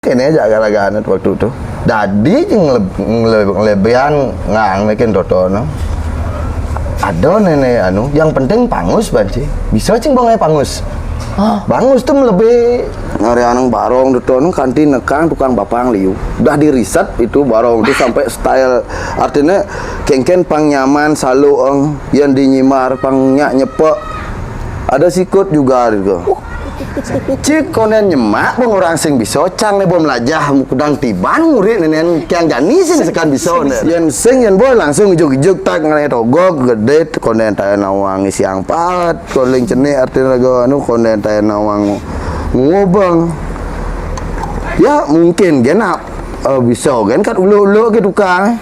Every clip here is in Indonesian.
Kene aja gara-gara waktu itu. Dadi ngelebihan ngang totono. Ada nenek yang penting pangus banci. Bisa cing bang pangus. Bangus tuh lebih ngari anang barong totono kantin nekang tukang bapang liu. Udah di riset itu barong itu sampai style artinya kengken pang nyaman selalu yang dinyimar pang nyepek. Ada sikut juga gitu. Cik konen nyemak bang orang sing bisa cang nih bom lajah kudang tiban murid nenen kiang jani sih sekan bisa yen sing yen boy langsung ijuk-ijuk tak ngalih togok gede konen taya nawang isi ang pat koling cene artinya lagu konen taya nawang ngobang ya mungkin genap bisa kan ulu-ulu gitu kan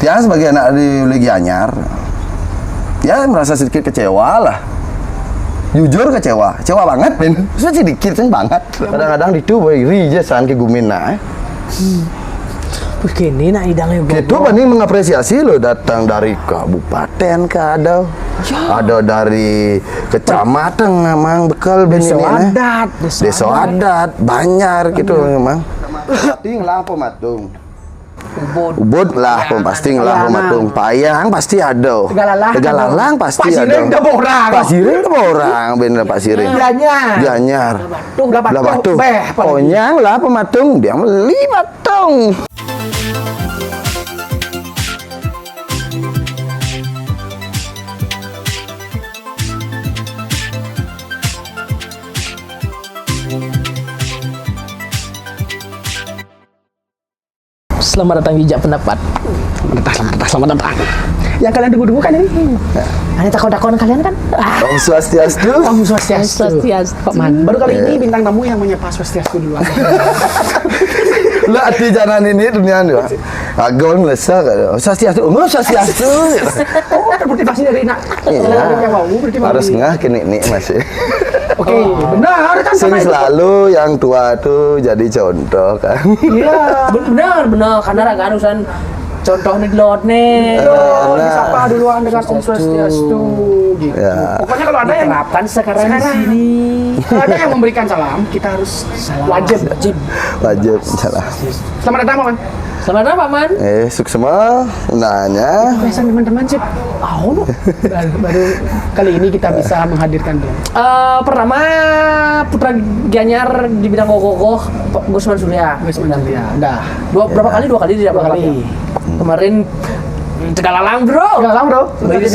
ya sebagai anak di Ligi Anyar ya merasa sedikit kecewa lah. Jujur kecewa banget men. Sudah sedikit kan banget. Kadang-kadang itu iri aja san ke Gumina. Begini nak idangnya bobo. Itu banding mengapresiasi lo datang dari kabupaten ke ada. Ya. Ada dari kecamatan memang bekal desa adat, desa adat, Banjar gitu memang. Ting lah pematung. Ubud lah, pasti lah pematung. Payang pasti ada. Tegalalang pasti ada. Pasiring ada orang, bener Pasiring. Gianyar. Lah batu. Onyang lah pematung, dia beli batung. Selamat datang di Jak Pendapat. Selamat datang. Yang kalian tunggu-tunggu kan ini. Ada takon-takon kalian kan? Om Swastiastu. Om Swastiastu. Pak Man. Baru kali ini bintang tamu yang menyapa Swastiastu duluan. Lah arti jalan ini dunia nih. Agon lesa kan. Swastiastu. Swastiastu. Oh, termotivasi dari nak. Harus ngah kini masih. Oke, benar kan sing selalu yang tua tuh jadi contoh kan. Iya, benar karena raga urusan contoh nih lot nih. Disapa duluan dengan Om Swastiastu gitu. Ya. Pokoknya kalau ada yang terapkan sekarang di sini. Kalau ada yang memberikan salam, kita harus wajib salam. Selamat datang, Pak Man. Selamat datang, Pak Man. Sukses semua undangannya. Biasa teman-teman sih. Baru kali ini kita bisa menghadirkan dia. Pertama Putra Gianyar di bidang kokoh Gusman Surya. Udah. Berapa kali? Dua kali tidak berapa kali. Kemarin Tegalalang bro. Bagi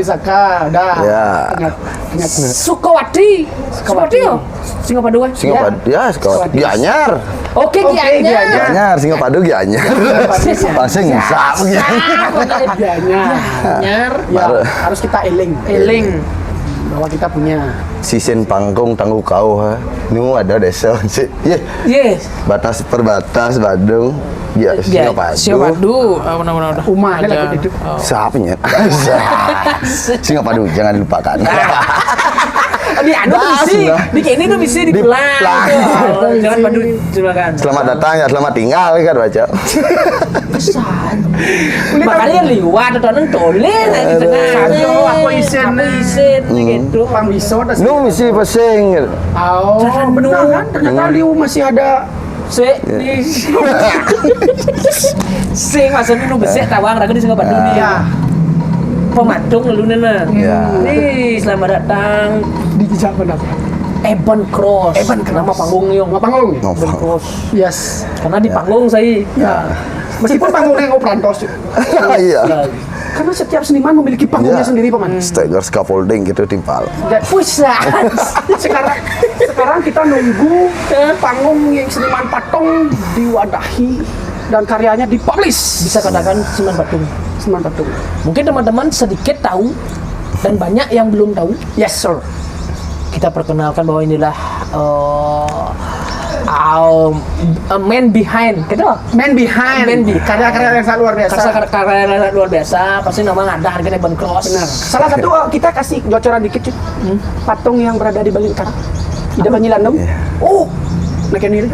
Saka. Udah. Ya. Sukawati yo. Singapadu. Ya, Sukawati. Gianyar. Oke, Gianyar. Singapadu Gianyar. Pasing sak Gianyar. Ya, harus kita eling bahwa kita punya Sisin Pangkung tangguh kau ha. Nu ada desa sih. Yes. Batas perbatas Badung. Ya, Singapadu. Benar. Umah ada itu. Siapanya? Singapadu jangan dilupakan. Di ini tuh bisa dipulang. Jangan padu silakan. Selamat datang ya, selamat tinggal kan baca. Pesan. Makanya liwat atau nentolin di tengah. Aku isin gitu. Pang biso. Nu misi pesing. Oh, benar kan? Ternyata liu masih ada. Sing maksudnya nu besek tawang ragu di Singapadu dia. Pematung lalu nana. Nih, selamat datang di Jak Pendapat. Ebon Cross. Nama panggung yo. Nama panggung. Ebon Cross. Yes. Karena di panggung saya. Ya. Meskipun panggungnya ngoperantos. Iya. Karena setiap seniman memiliki panggungnya sendiri, Paman. Stagger scaffolding gitu timpal. Pusat. Sekarang kita nunggu panggung yang seniman patung diwadahi dan karyanya dipublish. Bisa katakan seniman patung. Mungkin teman-teman sedikit tahu dan banyak yang belum tahu. Yes sir. Kita perkenalkan bahwa inilah man behind, karya-karya yang sangat luar biasa. Karya yang sangat luar biasa. Pasti nama ada harganya Ebon Cross. Benar. Salah satu kita kasih bocoran dikit, patung yang berada di Bali Utara. Ida Panjilandung. Oh, naik ini.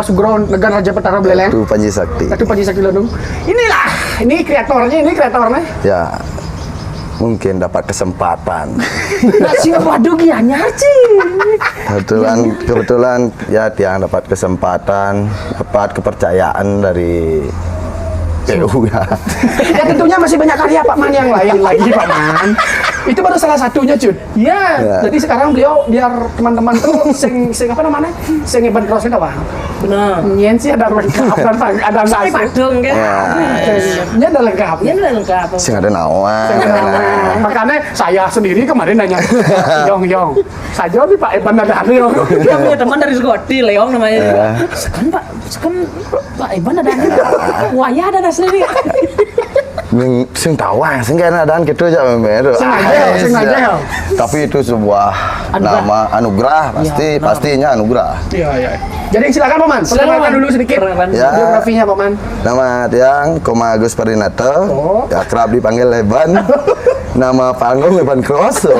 Sugron Negara Raja Petara Beleleng. Ratu Panji Sakti Landung. Ini kreatornya. Ya. mungkin dapat kesempatan. Nah, Singa Padu Gianyar sih. Kebetulan ya Tiang dapat kesempatan, dapat kepercayaan dari PU ya. Ya tentunya masih banyak karya Pak Man yang lain lagi Pak Man. Itu baru salah satunya Cud. Iya. Ya. Jadi sekarang beliau biar teman-teman tuh sing apa namanya? Sing event crossing apa? Benar. Nyen sih ada lengkap dan ada Sampai nasi. Padung kan. Nyen ada lengkap. Ini udah lengkap. Sing ada nawan. Makanya saya sendiri kemarin nanya, Yong, saja nih Pak Iban ada Yong. Dia punya teman dari Sukoti, Leong namanya. Sekan Pak Iban ada. Wah ya ada sendiri. Sing tawang, sing kena adaan gitu aja memang. Sing aja ya. Tapi itu sebuah nama anugerah, pastinya anugerah. Iya. Jadi silakan Pak Man, perkenalkan dulu sedikit Ya. biografinya Pak Man. Nama Tiang Koma Agus Perinata, ya kerap dipanggil Leban. Nama panggung Leban Kroso.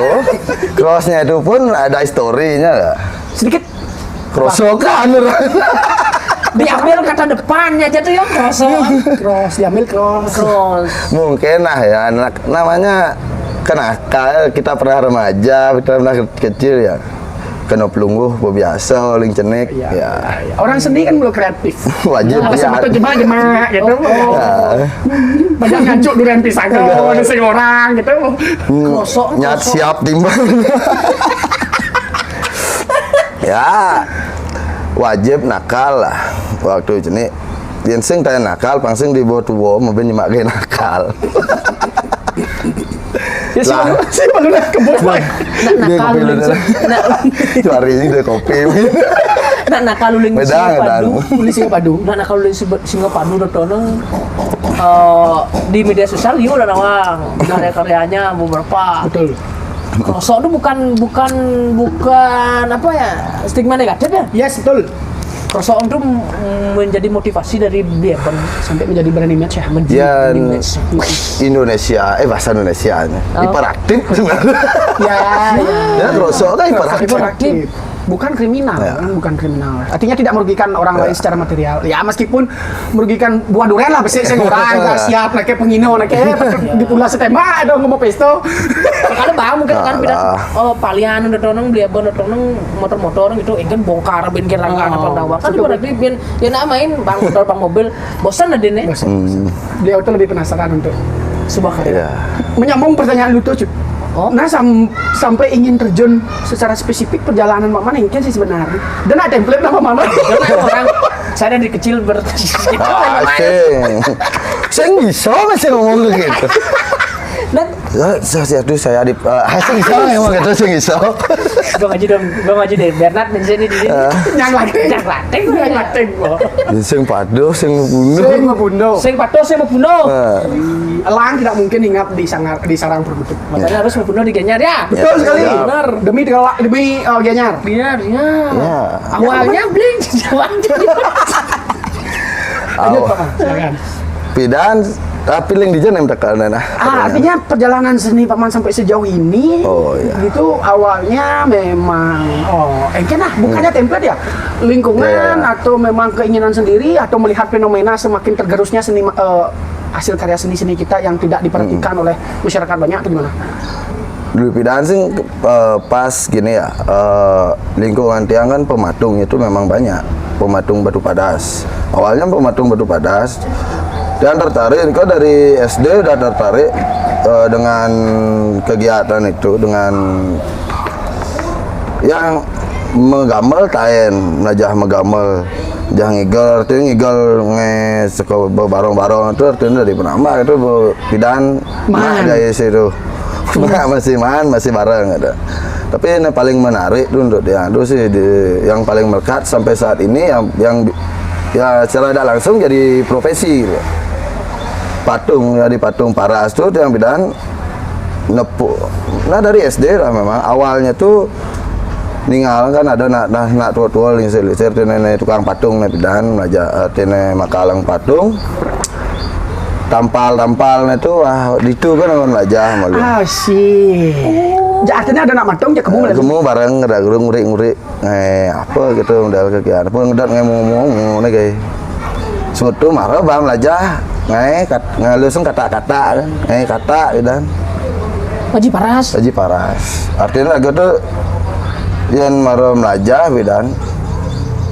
Crossnya itu pun ada historinya ya. Sedikit Kroso kan. Diambil kata depannya jadi ya cross, diambil cross. Mungkin lah ya, namanya kenakal, kita pernah remaja, kita pernah kecil ya. Kena pelungguh, biasa, oling cenik, ya. Orang seni kan belum kreatif. Wajib Nah, ya. sebetulnya jemaah gitu. Banyak ngancuk durian pisang ada sing orang gitu. Krosok. Nyat siap timbang. Ya, wajib nakal lah. Waktu ini, yang sing tanya nakal, pangsing di bawah tua, mobil nyemak gaya nakal. Ya sih malu nak kebun. Nakal Dia uling Itu hari ini dia kopi. nakal uling Bedang, Singapadu. Tulis Singa Padu. Nakal uling Singapadu dotono di media sosial dia udah nawang karya-karyanya beberapa. Betul. Krosok itu bukan apa ya, stigma negatif ya. Yes, betul. Krosok itu menjadi motivasi dari Bieben Sampai menjadi brand image ya. Ya, image. Indonesia, bahasa Indonesia hiperaktif sebenarnya. Ya, Kroso kan hiperaktif. Bukan kriminal, bukan kriminal. Artinya tidak merugikan orang lain secara material. Ya meskipun merugikan buah durian lah, besi sing orang nggak siap, nake pengino, nake di pula setembak, ada ngomong pesto. Kalau bang mungkin kan beda palian udah tonong beli abon udah tonong motor-motor gitu, ingin bongkar ben kira nggak apa dawa kan berarti ben ya nak main bang motor bang mobil bosan ada nih. Beliau tuh lebih penasaran untuk Sebuah karya. menyambung pertanyaan lu tuh, Cuk. Nah sampai ingin terjun secara spesifik perjalanan Pak Man ini kan sih sebenarnya. Dan ada template nama Mama. Karena orang saya dari kecil Saya bisa masih ngomong gitu. dan Saya di hasil bisa emang gitu saya bisa. bang aja deh Bernard dan sini di sini Yang latih. Sing padu, sing bunuh. Sing ngebunuh. sing pato saya mau bunuh Elang tidak mungkin hinggap di sarang perkutut. makanya harus membunuh di Gianyar ya. Betul sekali. Ya. Benar. Demi Gianyar. Biar ya. Ya. Awalnya bling Lanjut Pak Man, silakan. Pidan tapi link di jenem tekan nah. Artinya perjalanan seni Pak Man sampai sejauh ini, itu awalnya memang, bukannya template ya, lingkungan atau memang keinginan sendiri atau melihat fenomena semakin tergerusnya seni hasil karya seni kita yang tidak diperhatikan oleh masyarakat banyak atau gimana? Dulu Pidan sih pas gini ya, lingkungan Tiang kan pematung itu memang banyak, pematung batu padas. Awalnya pematung batu padas. Dan tertarik, kok dari SD udah tertarik dengan kegiatan itu, dengan yang menggamel taen, belajar menggamel, jangan ngigel, artinya ngigel barong-barong itu artinya dari penambah itu Pidan mah dari situ, masih bareng ada. Tapi yang paling menarik itu untuk dia, itu sih yang paling melekat sampai saat ini yang ya secara tidak langsung jadi profesi gitu. Patung ya, di patung paras tuh yang Pidan nepuk. Nah dari SD lah memang awalnya tuh ninggal kan ada nak tua-tua lisir nenek tukang patung nih Pidan belajar nenek makalang patung tampal itu itu kan orang belajar malu. Sih. Artinya ada nak matung ya kamu bareng ada nguri apa gitu modal kegiatan apa ngedat ngomong nih kayak suatu marah bang belajar ngelusung kata-kata kata dan Haji Paras. Haji Paras. Artinya lagu tuh yang maro melajah bidan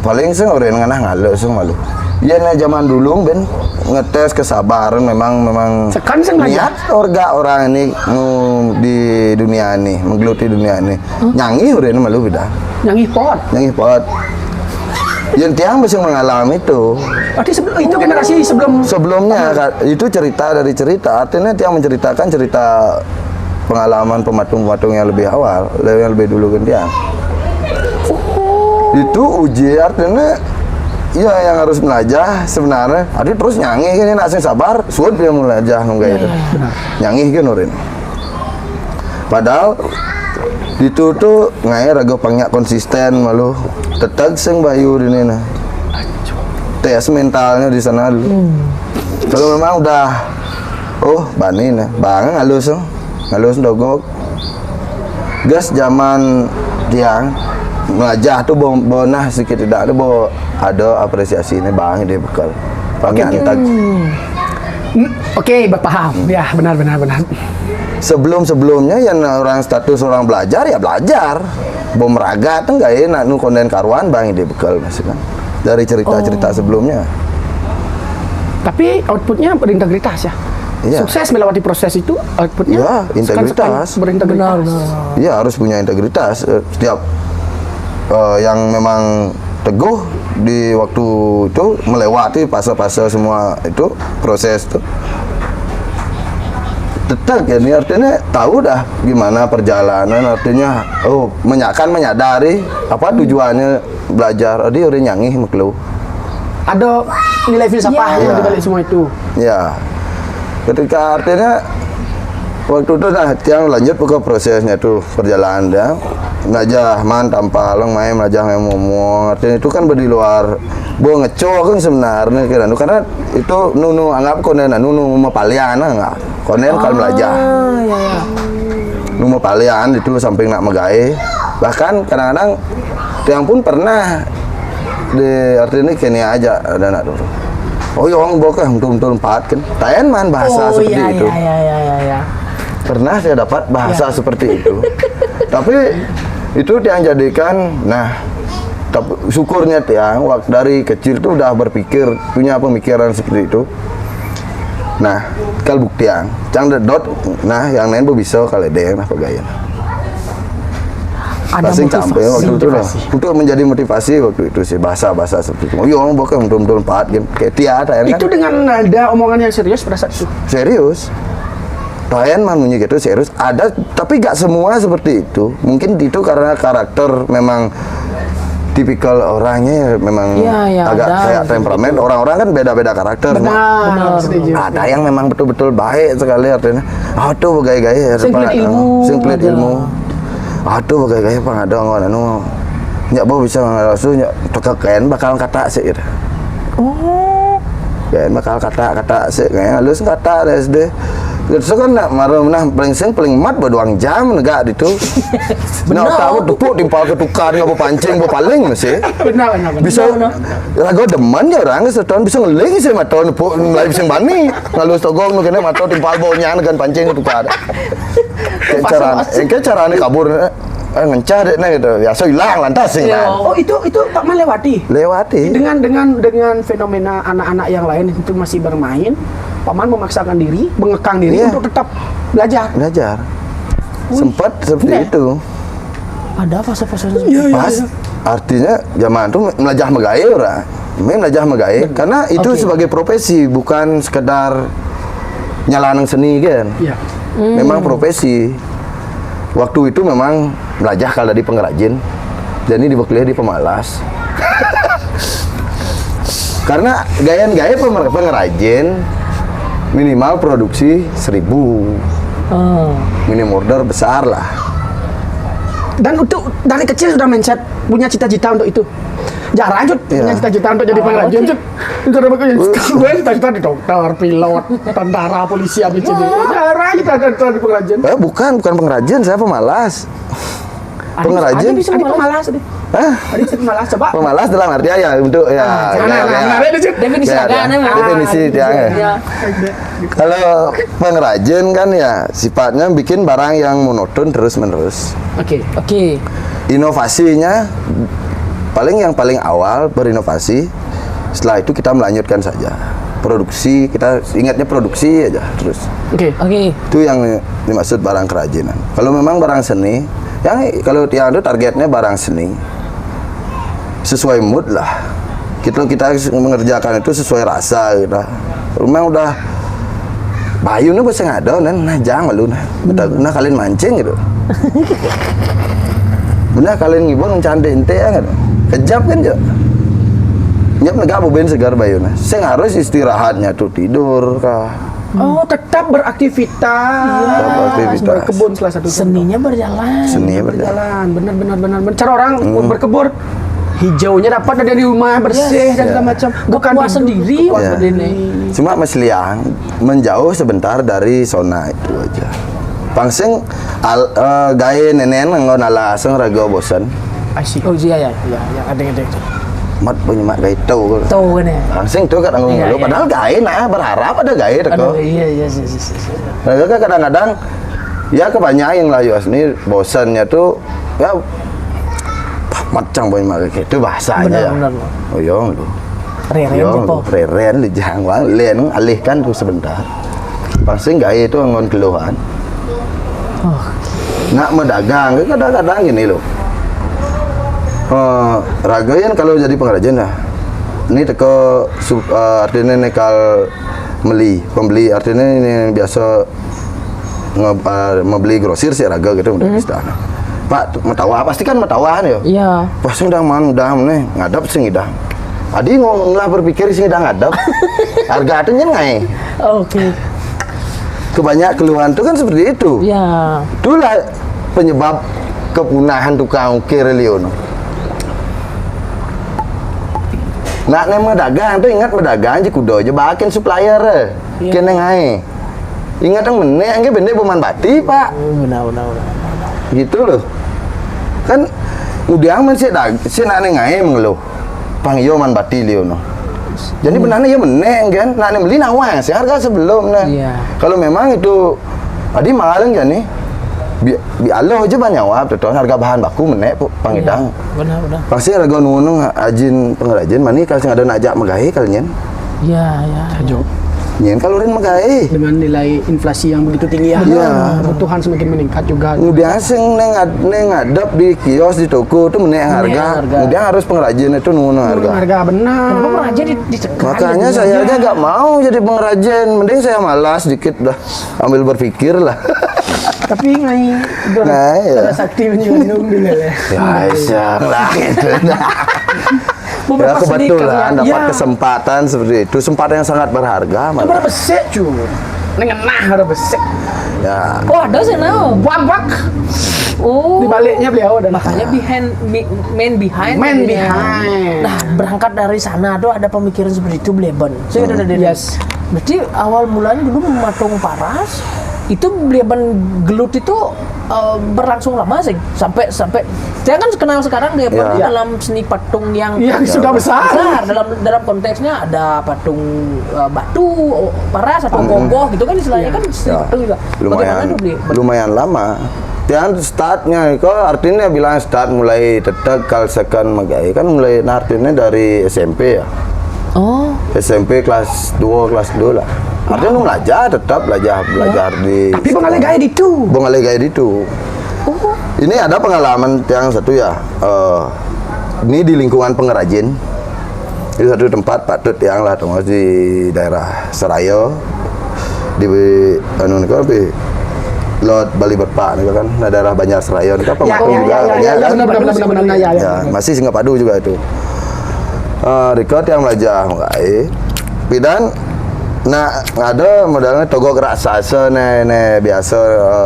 paling sing orang nganah ngalo sing malu. Yang zaman dulu ben ngetes kesabaran memang Sekarang sing niat orang ini di dunia ini menggeluti dunia ini nyanyi orang malu bidan Nyanyi pot. nyanyi pot. Yang tiang bisa mengalami itu. Berarti itu generasi Sebelumnya itu cerita dari cerita, artinya dia menceritakan cerita pengalaman pematung-pematung yang lebih awal, yang lebih dulu kan dia. Itu uji artinya ya yang harus melajah sebenarnya. Adi terus nyanyi kan nak sing sabar, suut dia melajah nunggu itu. Nyanyi kan urin. Padahal itu tuh ngai raga pangnya konsisten malu tetap sing bayu ini nah tes mentalnya di sana dulu. Kalau memang udah bani nah bang halus dogok gas zaman tiang melajah tuh bonah sedikit tidak ada apresiasi ini bang dia bekal pangnya antak. Oke, paham. Ya, benar. Sebelumnya yang orang status orang belajar ya belajar bom raga tuh nggak enak nu konten karuan bang dia bekal masih kan dari cerita sebelumnya. Tapi outputnya berintegritas ya. Iya. Sukses melewati proses itu outputnya. Ya, integritas. Berintegritas. Iya harus punya integritas. Setiap yang memang teguh di waktu itu melewati fase-fase semua itu proses itu. Tetap ya, ini artinya tahu dah gimana perjalanan, artinya menyadari apa tujuannya belajar. Dia udah nyanyi maklu. Ada nilai filsafat di balik semua itu. Ya, ketika artinya waktu itu tiang lanjut ke prosesnya tuh perjalanan dia melajah man tanpa long main melajah ngomong artinya itu kan di luar ngeco kan sebenarnya karena itu nunu anggap konen nunu mau palian enggak konen kalau melajah nunu palian itu samping nak megai bahkan kadang-kadang tiang pun pernah di artinya kini aja ada nak dulu yang bokeh betul-betul empat kan tayan man bahasa seperti itu pernah saya dapat bahasa seperti itu tapi itu yang jadikan tapi syukurnya tiang waktu dari kecil tuh udah berpikir punya pemikiran seperti itu kalau bukti yang yang lain bisa kalau dia pegawai ada sampai waktu itu untuk menjadi motivasi waktu itu sih bahasa seperti itu orang bokeh betul-betul empat kayak tiada kan itu dengan nada omongan yang serius pada saat itu serius Tayan manunya gitu serius ada tapi gak semua seperti itu mungkin itu karena karakter memang tipikal orangnya memang agak kayak temperamen orang-orang kan beda-beda karakter benar ada yang memang betul-betul baik sekali artinya tuh gaya-gaya sing pelit ilmu tuh gaya-gaya pengadong nyak bawa bisa langsung nyak tekakan bakal kata sih gitu. Kayak bakal kata sih kayak halus kata SD. Terus kan nak marah paling mat berdoang jam negak itu. Nak tahu tepuk timpal ketukan ngapa pancing ngapa paling masih. Benar. Bisa lagu demen ya orang setahun bisa ngeling sih mata nepuk mulai bisa bani. Lalu togong nu kena mata timpal baunya dengan pancing ketukan. Kayak carane kabur ngencah deh gitu. Ya so hilang lantas sih kan. Oh itu Pak Man lewati. Dengan fenomena anak-anak yang lain itu masih bermain. Pak Man memaksakan diri, mengekang diri untuk tetap belajar. Sempat seperti itu. Ada fase-fase Pas artinya zaman itu melajah megai ora. Melajah megai karena itu sebagai profesi bukan sekedar nyalanan seni kan. Memang profesi. Waktu itu memang belajar kalau di pengrajin. Jadi di kuliah di pemalas. Karena gaya pengrajin minimal produksi 1000 minim order besar lah dan untuk dari kecil sudah mindset punya cita-cita untuk itu jarang punya cita-cita untuk jadi pengrajin gue cita-cita di dokter, pilot, tentara, polisi, ABCD jarang cita-cita di pengrajin bukan pengrajin saya pemalas Pengrajin? Adi bisa pemalas nih. Hah? Adi bisa pemalas coba. Pemalas dalam arti ya untuk ya. Definisi agama memang. Definisi dia. Ya. Kalau pengrajin kan ya sifatnya bikin barang yang monoton terus menerus. Oke. Inovasinya yang paling awal berinovasi. Setelah itu kita melanjutkan saja. Produksi, kita ingatnya produksi aja terus. Oke. Itu yang dimaksud barang kerajinan. Kalau memang barang seni, yang kalau tiang itu targetnya barang seni. Sesuai mood lah. Kita mengerjakan itu sesuai rasa kita. Rumah udah bayu nih bisa ngado nah jangan lu nah kalian mancing gitu. Benar kalian ngibon canda ente ya kan. Kejap kan jo. Nyap negak boben segar bayuna. Saya harus istirahatnya tuh tidur kah. Oh, tetap beraktivitas. Tetap beraktivitas. Berkebun salah satu. Seninya berjalan. Benar. Cara orang berkebun hijaunya dapat dari rumah bersih dan segala macam. Bukan puas sendiri Ya. Cuma Mas Liang menjauh sebentar dari zona itu aja. Pangsing gaya nenen ngon ala aseng raga bosan. Asyik. Oh iya, ada. Mat punya mat gaya tahu. Tahu kan ya. Pangsing tuh kadang ngomong Iya, lu iya. padahal gaya nah berharap ada gaya teko. Aduh, iya. Mereka kadang-kadang ya kebanyakan lah Yos ini bosannya tuh ya macam punya mat kayak itu bahasanya ya. Benar. Oh yong lu. Reren po. Reren li jang wang len alihkan tuh sebentar. Pangsing gaya itu ngon keluhan. Nak mendagang, kadang-kadang gini loh. Ragayan kalau jadi pengrajin lah. Ini teko artinya nekal pembeli artinya ini biasa membeli grosir sih raga gitu udah istana. Pak, metawa pasti kan metawa nih. Iya. Pas udah nih ngadap sih ngidang. Adi nggak berpikir sih ngidang ngadap. Harga artinya ngai. Oke. Kebanyakan keluhan tuh kan seperti itu. Ya. Itulah penyebab kepunahan tukang ukir Leono. Nak nema dagang tuh ingat berdagang aja kudo aja bakin supplier kene ngai. Ingat yang meneh angge bende peman bati, Pak. Benar. Gitu loh. Kan udah men sih nak ngai mengeluh. Pangyo man bati Leono. Jadi benarnya ya meneh kan, nak beli nawang sih harga sebelum nah. Iya. Kalau memang itu adi malang ya nih. Bi Allah aja banyak jawab tuh harga bahan baku menek pangidang. Benar. Pasti harga nunung ajin pengrajin mani kalau sing ada najak megahi kalian. Iya. Jauh. Nyen kalau rin megahi. Dengan nilai inflasi yang begitu tinggi ya. Iya. Kebutuhan semakin meningkat juga. Kemudian sing neng ngadep di kios di toko tuh menek harga. Kemudian harus pengrajin itu nunung harga. Harga benar. Kenapa pengrajin ditekan? Makanya saya aja nggak mau jadi pengrajin, mending saya malas dikit dah, ambil berpikir lah. Tapi ngai ya. sakti menyelundung di lele. Ya, siap lah gitu. Ya Beberapa seni kebetulan karya. dapat Ya. kesempatan seperti itu, kesempatan yang sangat berharga. Itu berapa besek cu? Nengenah ada besek. Ya, Oh, ada sih now. Wabak. Oh. Di baliknya beliau ada. Makanya man behind. Man jadinya. behind. Nah, berangkat dari sana tuh ada pemikiran seperti itu Bleben. Saya ada dari. Yes. Berarti awal mulanya dulu mematung paras itu Bleben gelut itu berlangsung lama sih sampai saya kan kenal sekarang Bleben Ya. dalam seni patung yang Sudah besar. dalam konteksnya ada patung batu paras atau gogoh gitu kan istilahnya kan seni patung juga. Bagaimana tuh Bleben? lumayan lama. Dan startnya itu artinya bilang start mulai tetap kalsekan magai kan mulai artinya dari SMP ya. Oh. SMP kelas 2 lah. Artinya tetap belajar di Tapi pengalih gaya itu. Bengalai gaya itu. Ini ada pengalaman yang satu ya. Ini di lingkungan pengrajin. Di satu tempat patut yang lah tunggu di daerah Serayo di anu nih di Lot Bali Berpak nih kan, nah, daerah Banjar Serayo nih kan pematung juga. Benar. Ya, masih Singapadu juga itu. Record yang belajar nggak pidan nah ada modalnya togok raksasa nih biasa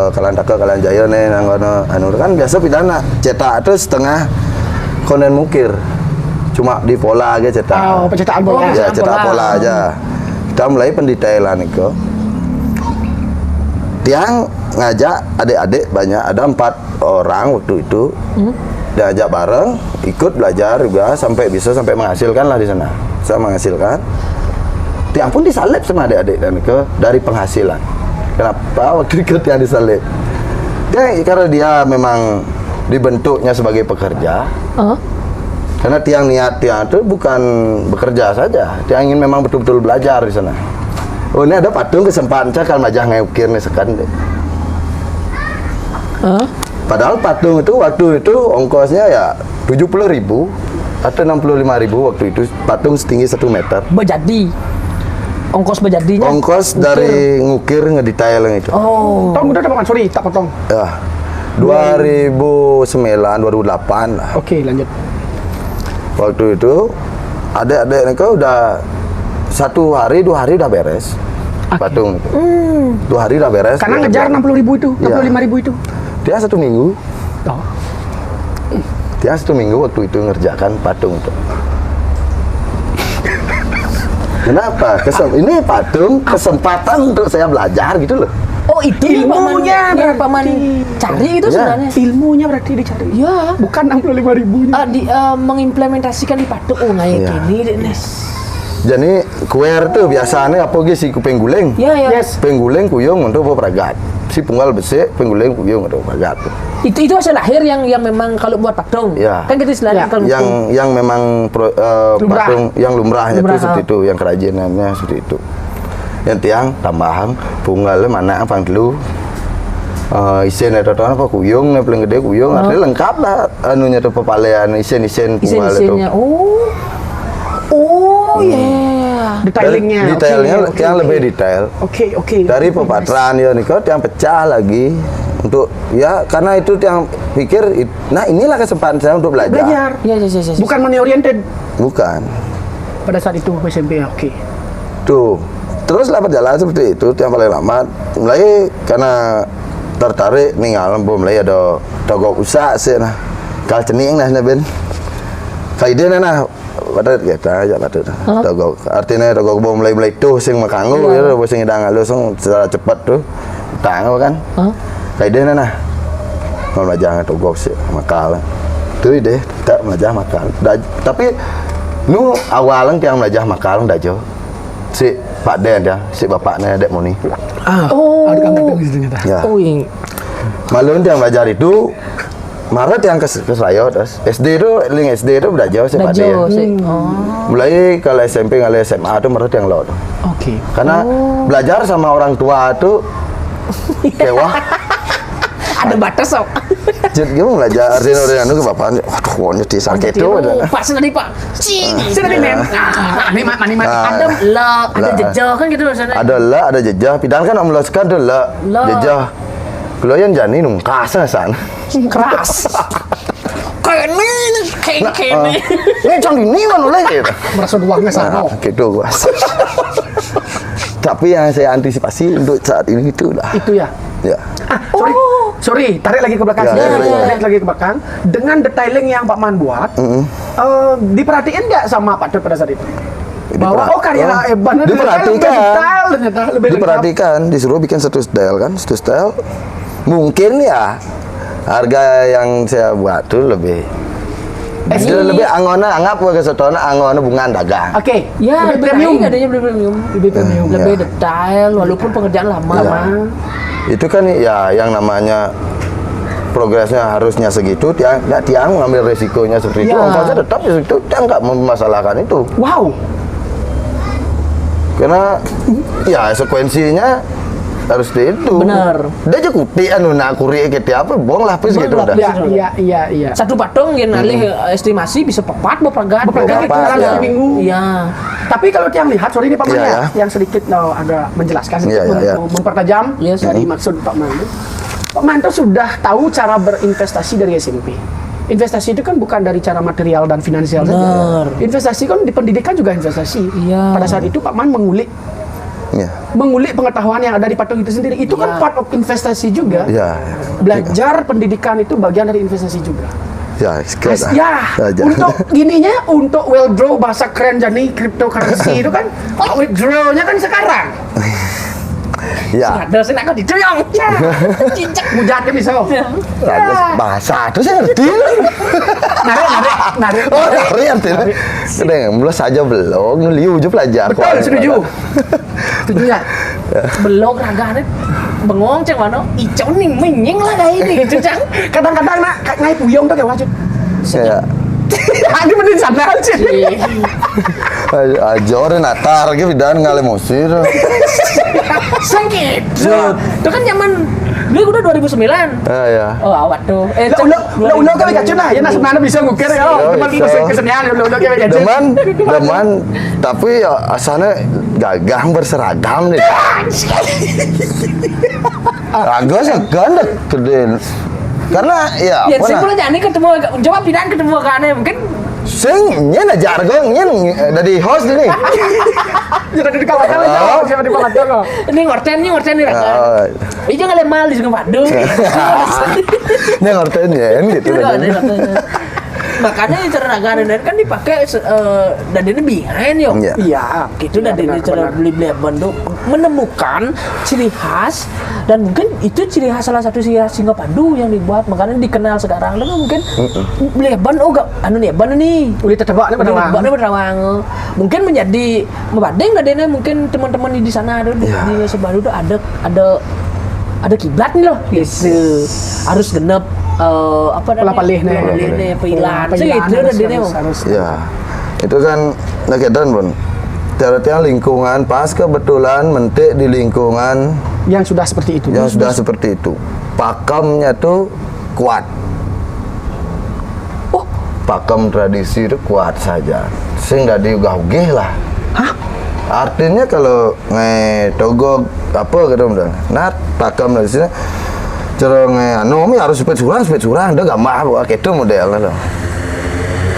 kalian taka kalian jaya nih nanggono anu kan biasa pidana cetak itu setengah konen mukir cuma di pola aja cetak. Oh, pencetakan bola. Ya cetak pola aja. Kita mulai pendetailan itu Tiang ngajak adik-adik banyak, ada 4 orang waktu itu. Dia ajak bareng, ikut belajar juga sampai menghasilkan lah di sana. Bisa menghasilkan. Tiang pun disalib sama adik-adik dan dari penghasilan. Kenapa waktu itu Tiang disalib? Karena dia memang dibentuknya sebagai pekerja. Karena niat Tiang itu bukan bekerja saja. Tiang ingin memang betul-betul belajar di sana. Oh, ini ada patung kesempatan cakal majah ngukir nih sekan deh. Padahal patung itu waktu itu ongkosnya ya 70.000 atau 65.000 waktu itu, patung setinggi 1 meter. Bejadi. Ongkos bejadinya. Ongkos dari ngukir ngedetail yang itu. Oh. Tong udah Pak Man, sorry tak potong. Ya. 2009, 2008 lah. Oke, lanjut. Waktu itu adik-adik mereka udah 1 hari 2 hari udah beres. Patung itu. 2 hari udah beres. Karena ngejar 60.000 itu, 65.000 itu. Dia 1 minggu. Oh. Dia 1 minggu waktu itu ngerjakan patung itu. Kenapa? Ini patung kesempatan untuk saya belajar gitu loh. Oh, itu Ilmunya yang berarti. Paman cari itu Ya. sebenarnya. Ilmunya berarti dicari. Ya. Bukan 65.000-nya. Mengimplementasikan di patung. Oh, kayak Iya. gini Nes. Jadi kuer tuh biasanya apa gitu si kuping guling. Ya, ya. Yes. Pengguleng kuyung untuk peragat. Si punggal besi pengguleng kuyung untuk peragat. Itu hasil lahir yang memang kalau buat patung. Ya. Kan kita istilahnya Ya. kalau Yang memang Lumrah. patung yang lumrahnya Lumrah, tuh seperti itu, yang kerajinannya seperti itu. Yang tiang tambahan punggalnya mana apa dulu. Isen itu apa kuyung nih paling gede kuyung, artinya lengkap lah anunya tuh pepalean isen punggal itu. isen-isennya. Oh, ya. Detailingnya. Detailnya Oke, yang oke. lebih detail. Oke. Dari pepatran ya nih yang pecah lagi untuk ya karena itu yang pikir nah inilah kesempatan saya untuk belajar. Ya. Bukan money oriented Bukan. pada saat itu SMP. Oke. Tuh. Terus lah berjalan seperti itu yang paling lama mulai karena tertarik nih alam mulai ada togok usaha sih nah. Kal cening nah ben. Faida nah pada kita aja pada togok artinya togok bom mulai tuh sing makangu ya sing hidang langsung secara cepat tuh tang kan. Faida nah. Mau belajar togok sih makal. Tuh deh tak belajar makal. Tapi nu awalan tiang belajar makal dah jo. Si Pak Den ya, si bapaknya Dek Moni. Ada kamu itu ternyata. Ya. Oh, iya. Malu yang belajar itu Maret yang ke Selayo terus SD itu link SD itu belajar si Pak Den. Mulai kalau SMP kalau SMA itu Maret yang lo. Oke. Karena belajar sama orang tua itu kewah. Ada batas sok. Jadi gimana belajar artinya anu ke bapak. Waduh, nyeti sakit itu. Pak senadi Pak. Cing. Sini mem. Mani. Ada lah, ada jejak kan gitu maksudnya. Ada lah, ada jejah. Pidang kan amulaskan ada lah, jejah. Kalau yang jani nungkas san. Keras. Kayak ini. Ini canggih nih kan oleh gitu. Merasa uangnya sama. Nah, gitu gua. Tapi yang saya antisipasi untuk saat ini itu lah. Itu ya. Ya. Sorry, tarik lagi ke belakang. Ya, Tarik lagi ke belakang. Dengan detailing yang Pak Man buat, diperhatiin nggak sama Pak Dut pada saat itu? Bahwa karya Eban itu lebih detail ternyata, lebih lengkap. Diperhatikan, disuruh bikin satu style kan, satu style. Mungkin ya harga yang saya buat tuh lebih lebih angona anggap ke setona angona bunga dagang. Oke, Ya, lebih lebih premium. naik adanya lebih premium. Lebih premium. Lebih detail walaupun pengerjaan lama. Ya. Itu kan ya yang namanya progresnya harusnya segitu, tiang ngambil resikonya seperti itu, Ya. ongkosnya tetap di situ, tiang nggak memasalahkan itu. Wow. Karena ya sekuensinya harus di itu. Benar. Dia aja kuti anu nak kuri gitu apa, bong lah pis gitu udah. Iya. Satu patung yang alih estimasi bisa pepat bepragat. Bepragat itu dalam satu minggu. Iya. Tapi kalau yang lihat, sorry ini Pak Man Iya, ya, ya. yang sedikit agak menjelaskan, Iya, iya. mempertajam Yes. dari maksud Pak Man. Pak Man itu sudah tahu cara berinvestasi dari SMP. Investasi itu kan bukan dari cara material dan finansial Benar. saja. Investasi kan di pendidikan juga investasi. Iya. Pada saat itu Pak Man mengulik Ya. pengetahuan yang ada di patung itu sendiri. Itu kan Iya. part of investasi juga. Ya. Belajar pendidikan itu bagian dari investasi juga. Ya, sekian lah. Ya, Saja. untuk gininya, untuk withdraw bahasa keren jadi cryptocurrency itu kan withdraw-nya kan sekarang. Ya. Ada sih nak kau didoyong. Cincak Bujatnya bisa. Bahasa itu saya ngerti. Narik. Oh, dari artinya. Kadang mulai saja belum, liu je pelajar. Betul, setuju. Setuju ya? belok ragane bengong cang mana icau ning menying lah kayak ini gitu cang. Kadang-kadang nak ngai puyong tuh kayak wajib. Ya. Ini mending sana aja. Ajor natar ke bidan ngale musir. Sakit. Itu kan zaman dulu udah 2009. Ya. Oh awat tuh. Ulo kan kacau nah, ya nak sebenarnya bisa ngukir ya. Cuma kesenian ulo kayak kacau. Deman, tapi ya asalnya gagah berseragam nih. Raga segan deh, keden. Karena ya Ya apa sih nah? pula jadi ketemu jawab bidan ketemu kan mungkin Sing nyen aja jargon nyen dari host ini. Jadi di kawasan Oh. siapa di kawasan. ini ngorten nih raga. Oh. Iya nggak mal di sini Padung. Nyen ngertiin nyen gitu kan. Makanya cara raga dan kan dipakai dan ini behind yo. Iya. Iya. Gitu dan ini cara beli Bandung menemukan ciri khas dan mungkin itu ciri khas salah satu ciri khas Singa Pandu yang dibuat makanya dikenal sekarang dan mungkin beli Bandung oh gak anu nih Bandung nih Udah tetebaknya pada wang. Bandung Berawang mungkin menjadi membanding dan mungkin teman-teman di sana ada di Sebaru tuh ada kiblat nih loh gitu harus genep apa Pelapalih nih. pilan segitu dan dia Ya. Itu kan naketan pun. Tiap-tiap lingkungan pas kebetulan mentik di lingkungan Yang sudah seperti itu. yang sudah seperti itu. Pakemnya tuh kuat. oh Pakem tradisi itu kuat saja. Sehingga diugah-ugih lah. Hah? Artinya kalau togog apa gitu udah. Nah, pakem dari sini cara anu harus sepet surang dia gambar buat gitu modelnya loh.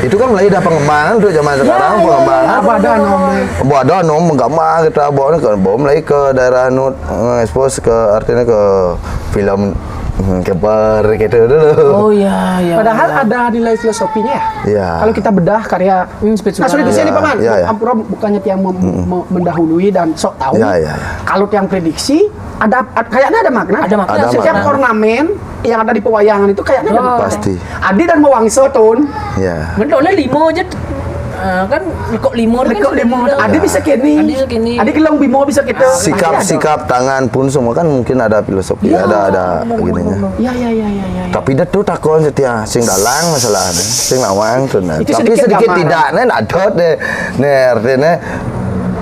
Itu kan mulai ada pengembangan tuh zaman sekarang pengembangan. Apa ada nomor? Ada nom gambar kita bawa ke mulai ke daerah anu expose ke artinya ke film kebar gitu dulu. oh ya Padahal ada nilai filosofinya ya. Iya. Kalau kita bedah karya Spetsura. Nah, sorry di sini Ya, Paman. ya, ya. Ampura bukannya tiang mendahului dan sok tahu. Ya, ya, ya. Kalau tiang prediksi kayaknya ada makna. Ada makna. Ada Setiap makna. ornamen yang ada di pewayangan itu kayaknya ada makna. Pasti. Adi dan Mawangso Tun. Ya. Mentolnya limo aja kan kok limo Rekok limo. Adi bisa kini. Adi bisa kini. Adi gelang bimo bisa kita. Sikap tangan pun semua kan mungkin ada filosofi, ada gininya. Iya. Tapi dia tuh takon setia sing dalang masalahnya, sing lawang tuh. Nah. Itu Tapi sedikit sedikit gambaran. tidak, nih ada deh. Nih artinya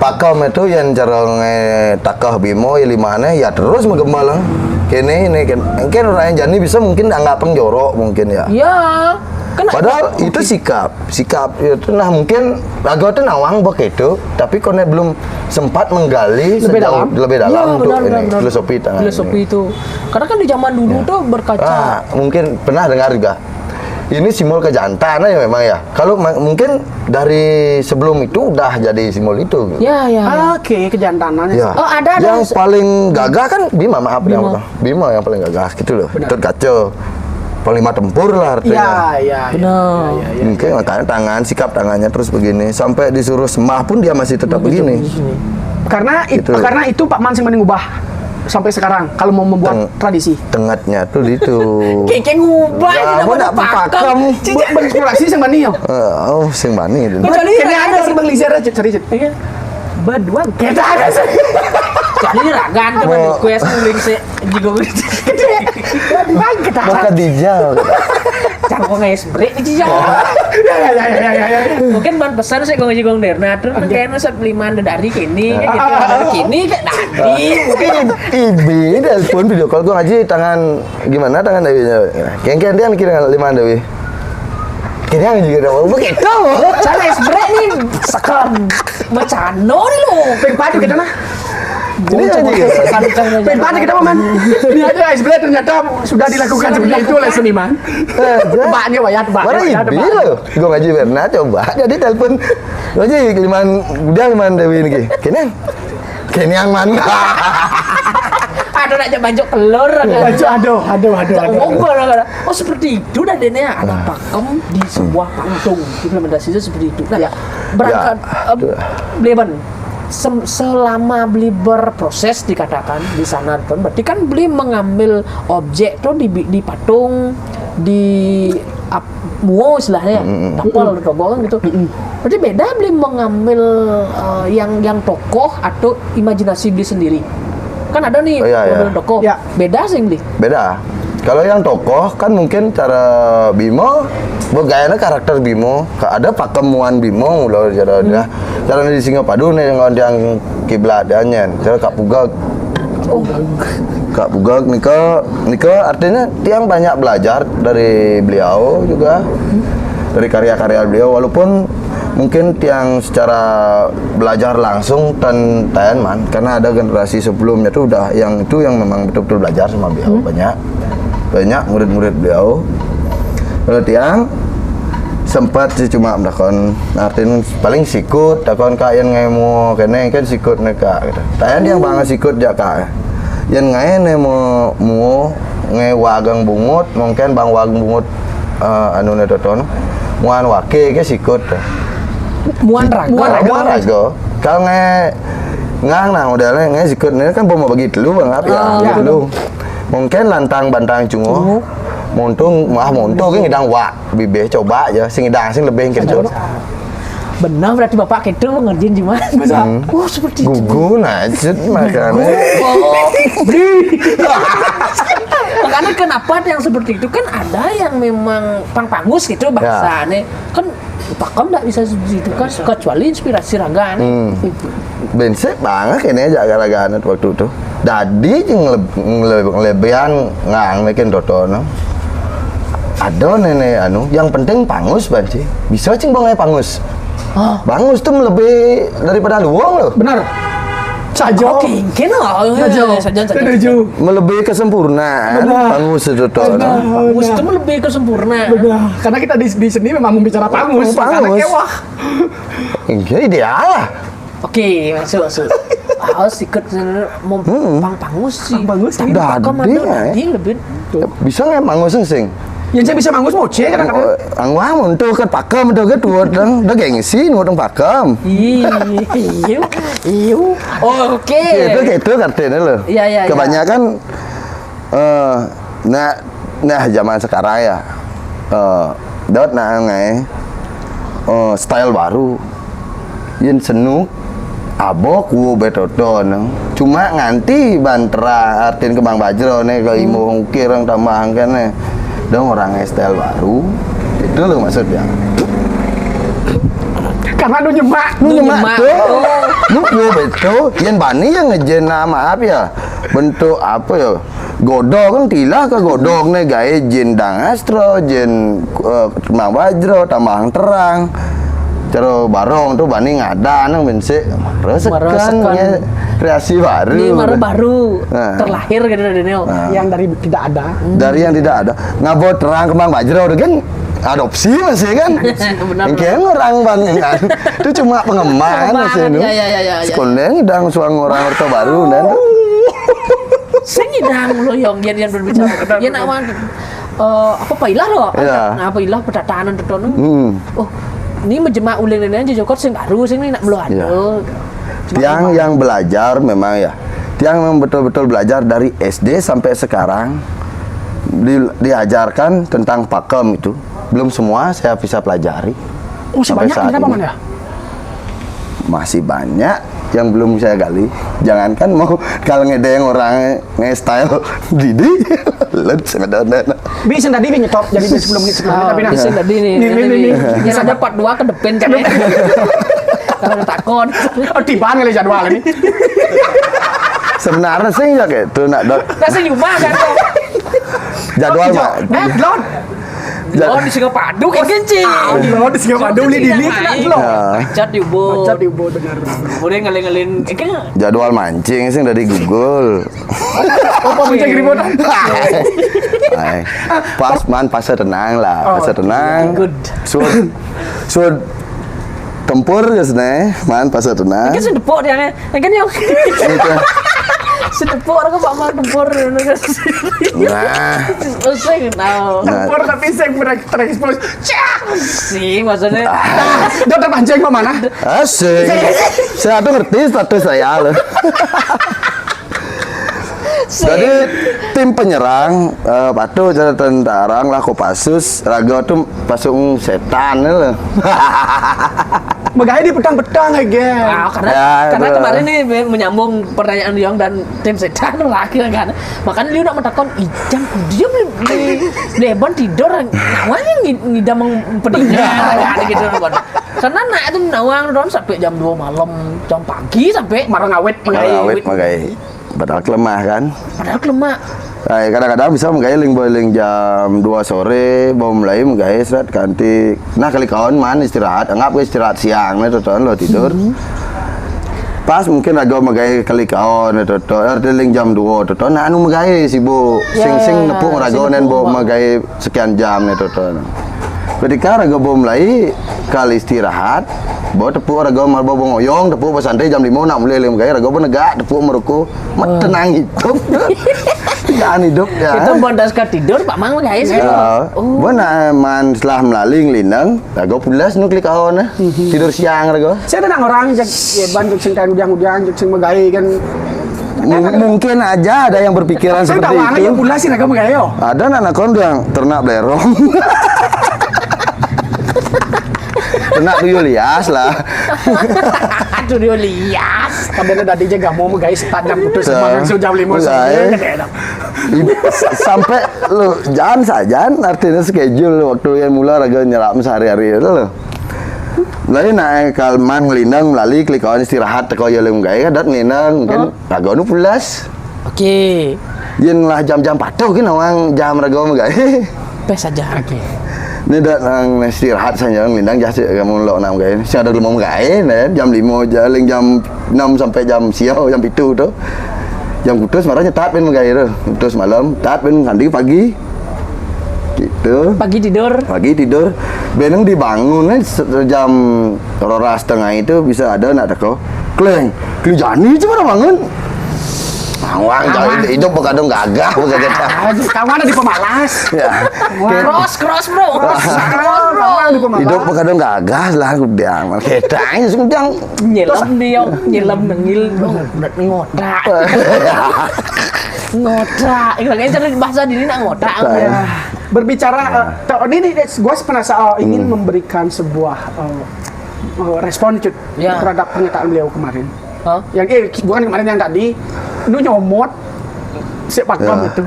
pakem itu yang cara takah bimo ilimane ya terus menggembal. Kene ini kan orang yang jani bisa mungkin anggap pengjorok mungkin ya. Ya, kan Padahal itu sikap itu nah mungkin lagu itu nawang begitu, tapi karena belum sempat menggali lebih dalam untuk ini filosofi tangan. filosofi ini. itu. Karena kan di zaman dulu tuh berkaca. Mungkin pernah dengar juga. Ini simbol kejantanan ya memang ya. Kalau mungkin dari sebelum itu udah jadi simbol itu. Ya. Oke, kejantanannya. Ya. Oh, ada. Yang paling gagah kan Bima, maaf Bima. Bima yang paling gagah gitu loh. Itu kacau. Panglima tempur lah artinya. Iya. Benar. Mungkin makanya sikap tangannya terus begini sampai disuruh semah pun dia masih tetap begini. Karena Gitu. karena itu Pak Man sing mending ubah sampai sekarang kalau mau membuat tradisi. Tengatnya tuh itu. Kayak ngubah Ya, ini mau namanya nak pakem. Berinspirasi sing mani yo. Oh, sing mani itu. Kecuali Kene ada sing Bang Lizer aja cari. Berdua kita ada sih. Jadi ragan kan Mau- request link se jigo Berdua kita. Maka dijal. Cangkong ngesbrek iki ya. Ya. Mungkin ban pesan saya gong jigong derna terus kayaknya set liman dari kini kayak gitu dari kini kayak tadi mungkin Ibi telepon video call gua ngaji tangan gimana tangan Dewi. Kengken dia kira 5 Dewi. Kira juga ada begitu. cara esbrek nih sekam macano nih lo Peng padu kita nah. Ini aja gitu. Peng padu kita Man. Ini aja SBL ternyata sudah dilakukan seperti itu oleh seniman. Tebaknya wayat, Mana Ibi lo? Gua ngaji Berna coba jadi telepon. Gua aja 5 Dewi ini. Kini yang mana? ada nak banjok telur Aduh. oh seperti itu dah dene ada pakem di sebuah panggung implementasinya seperti itu nah Ya. berangkat Bleban selama beli berproses dikatakan di sana tuh, berarti kan beli mengambil objek tuh di patung di muo istilahnya tapal togong gitu. Berarti beda beli mengambil yang tokoh atau imajinasi beli sendiri. Kan ada nih model tokoh. Ya. Beda sih beli. Beda. Kalau yang tokoh kan mungkin cara Bimo, gayanya karakter Bimo, ada pakemuan Bimo loh cara di Singapadu nih yang kiblat danyen, cara Kak Pugak. Kak Pugak Nika artinya tiang banyak belajar dari beliau juga, dari karya-karya beliau, walaupun mungkin tiang secara belajar langsung tan man, karena ada generasi sebelumnya tuh udah yang memang betul-betul belajar sama beliau, banyak murid-murid beliau. Kalau tiang sempat sih cuma mendakon artinya paling sikut dakon kak yang ngemo kene kan sikut neka gitu. Tayan yang banget sikut ja kak. Yang ngai nemo ngewagang bungut mungkin bang wagang bungut anu ne toton muan wake ke sikut. Muan raga. Kalau ngang nah modelnya ngai sikut ini kan mau bagi telu bang apa ya telu. Mungkin lantang bantang cungo. Montung kan ngidang wak bibih coba aja sing ngidang sing lebih kecut. Benar berarti bapak itu ngerjain gimana? Oh seperti itu. Gugu najut makanya. Makanya kenapa yang seperti itu kan ada yang memang pang-pangus gitu bahasanya. Kan pakem nggak bisa seperti itu kan kecuali inspirasi raga nih. Bensek banget ini aja gara-gara waktu itu. Dadi ngelebihan ngang bikin totono. Ada nenek yang penting pangus banci. Bisa cing bang pangus. Pangus tuh lebih daripada luang loh. Benar. Sajo. Mungkin saja. Melebihi kesempurnaan. Pangus itu totono. Pangus itu melebihi kesempurnaan. Benar. Karena kita di seni memang membicara pangus. Karena kewah. Ini ideal lah. Oke, masuk. Harus ikut pangus sih. Pangus sih. Dadi lebih. Bisa nggak pangus sing? Yang saya bisa mangus moce kan Angwah untuk kan pakem itu kan dua dah gengsi nuang pakem. Iyo. Oke. Itu artinya loh. Iya. Kebanyakan nah zaman sekarang ya dot ngai style baru. Yang senuk abok wo betoton. Cuma nganti bantera artin kebang bajro nih ke imo ukir yang tambahan kan nih. Dong orang style baru itu loh maksudnya karena lu nyemak tuh lu betul yang bani yang ngejen maaf ya bentuk apa ya godong tilah ke godong nih gaya jen dang astro jen mang bajro tambang terang cara barong tuh bani ngadan nang bensik resekan kreasi baru. Ini baru terlahir gitu dari Neo. Yang dari tidak ada. Dari yang tidak ada. Ngabot terang kembang bajro kan adopsi masih kan. Mungkin orang banget. Itu cuma pengembangan masih itu. Ya. Sekolah ngidang suang orang orto baru dan. Saya ngidang lo yang berbicara. Ya nama apa pailah lo? Nah pailah petatanan tertono. Oh ini menjema uleng nenek aja jokot sing baru sing nak belum ada. Yang belajar memang ya, yang memang betul-betul belajar dari SD sampai sekarang diajarkan tentang pakem itu belum semua saya bisa pelajari. Oh sampai saat ini. Masih banyak yang belum saya gali. Jangankan mau kalau ngedeng orang nge-style Didi, let sebenarnya. Bisa tadi nyetop jadi 10 menit sebelumnya tapi bisa tadi nih. Bisa ada part 2 ke depan kan. Kalau takon. Oh tibaan kali jadwal ini. Sebenarnya sih ya kayak itu nak dot. Nasi cuma kan. Jadwal mah. Lon. Di Singapadu kan kencing. Di Singapadu li dili kan lo. Cat di ubud benar. Boleh ngalin-ngalin jadwal mancing sih dari Google. Apa bisa kirim foto? Pas tenang lah, pas tenang. Sud tempur guys nih, pas tenang. Kan sedepok dia kan yang Setepuk orang Pak Mang tempur. Nah, Pusing tahu. Tempur tapi saya terekspos. Cak. Sih maksudnya. Udah terpancing Pak mana? asik. Saya tuh ngerti status saya loh. Jadi tim penyerang patuh cara tentara lah Kopassus raga tuh pasung setan loh. Megahnya di petang-petang aja. Karena betul. kemarin nih menyambung pertanyaan Liong dan tim setan lagi kan. Makanya Liong nak mentakon jam dia beli Leban tidur nawangnya ngidam pedihnya gitu kan. Karena nak itu nawang don sampai jam 2 malam, jam pagi sampai Marang awet Awet magai. Padahal kelemah kan. padahal lemak. Kadang-kadang bisa boiling jam 2 sore, bawa mulai menggai serat ganti. Nah kali kawan man istirahat, anggap istirahat siang nih tuan lo tidur. Pas mungkin raga menggai kali kawan nih tuan, artiling jam 2 tuan. Nah anu menggai sibuk, sing nepuk raga nen bawa menggai sekian jam nih tuan. Ketika raga bawa mulai kali istirahat, bawa tepuk raga mal bawa ngoyong, tepuk pas santai jam 5 nak mulai menggai raga bawa negak tepuk meruku, tenang hidup. Jangan hidup ya. Itu bondas ke tidur Pak Mang guys. Ya, mana man setelah melalui ngelindang, rago pulas nu klik awon tidur siang rago. Saya ada orang yang bantu sing kan udang-udang sing megai kan. Mungkin aja ada yang berpikiran Saya seperti tahu aja itu. pula sih naga megai yo. Ada anak kon yang ternak belerong. Ternak tuyul lias lah. Aduh dia lias. Kabeh tadi jaga mau megai setan jam putus semangat jam 5 sore. Sampai lu jangan saja artinya schedule waktu yang mula raga nyerap sehari-hari itu lo. Lain naik kalman ngelindang melalui klik kawan istirahat teko yo lem gawe dat nginang mungkin raga nu pulas. Oke. Yen lah jam-jam patuh kan orang jam raga gawe. Pes saja. Oke. Ini dak nang istirahat saja ngelindang jasi kamu lo nang gawe. Si ada lemong gawe jam 5 jaling jam 6 sampai jam siang jam 7 tu. Jam putus marahnya tat ben gawe tu. Putus malam tat ben nanti pagi. Gitu. Pagi tidur. Benang dibangun jam 2:30 itu bisa ada nak teko. Kleng jani cuma bangun. Awang jadi hidup begadang gagah begadang. Kawan ada di pemalas. Ya. Cross bro. Kawan di pemalas. Hidup begadang gagah lah gudang. Ketang sudang. Nyelam dia, nyelam ngil ngotak. Ngotak. Ini cari bahasa diri nak ngotak. Ya. Berbicara, ini gue penasaran ingin memberikan sebuah respon Cut, Ya. terhadap pernyataan beliau kemarin. Hah? Yang bukan kemarin yang tadi, lu nyomot si pakem Ya. itu.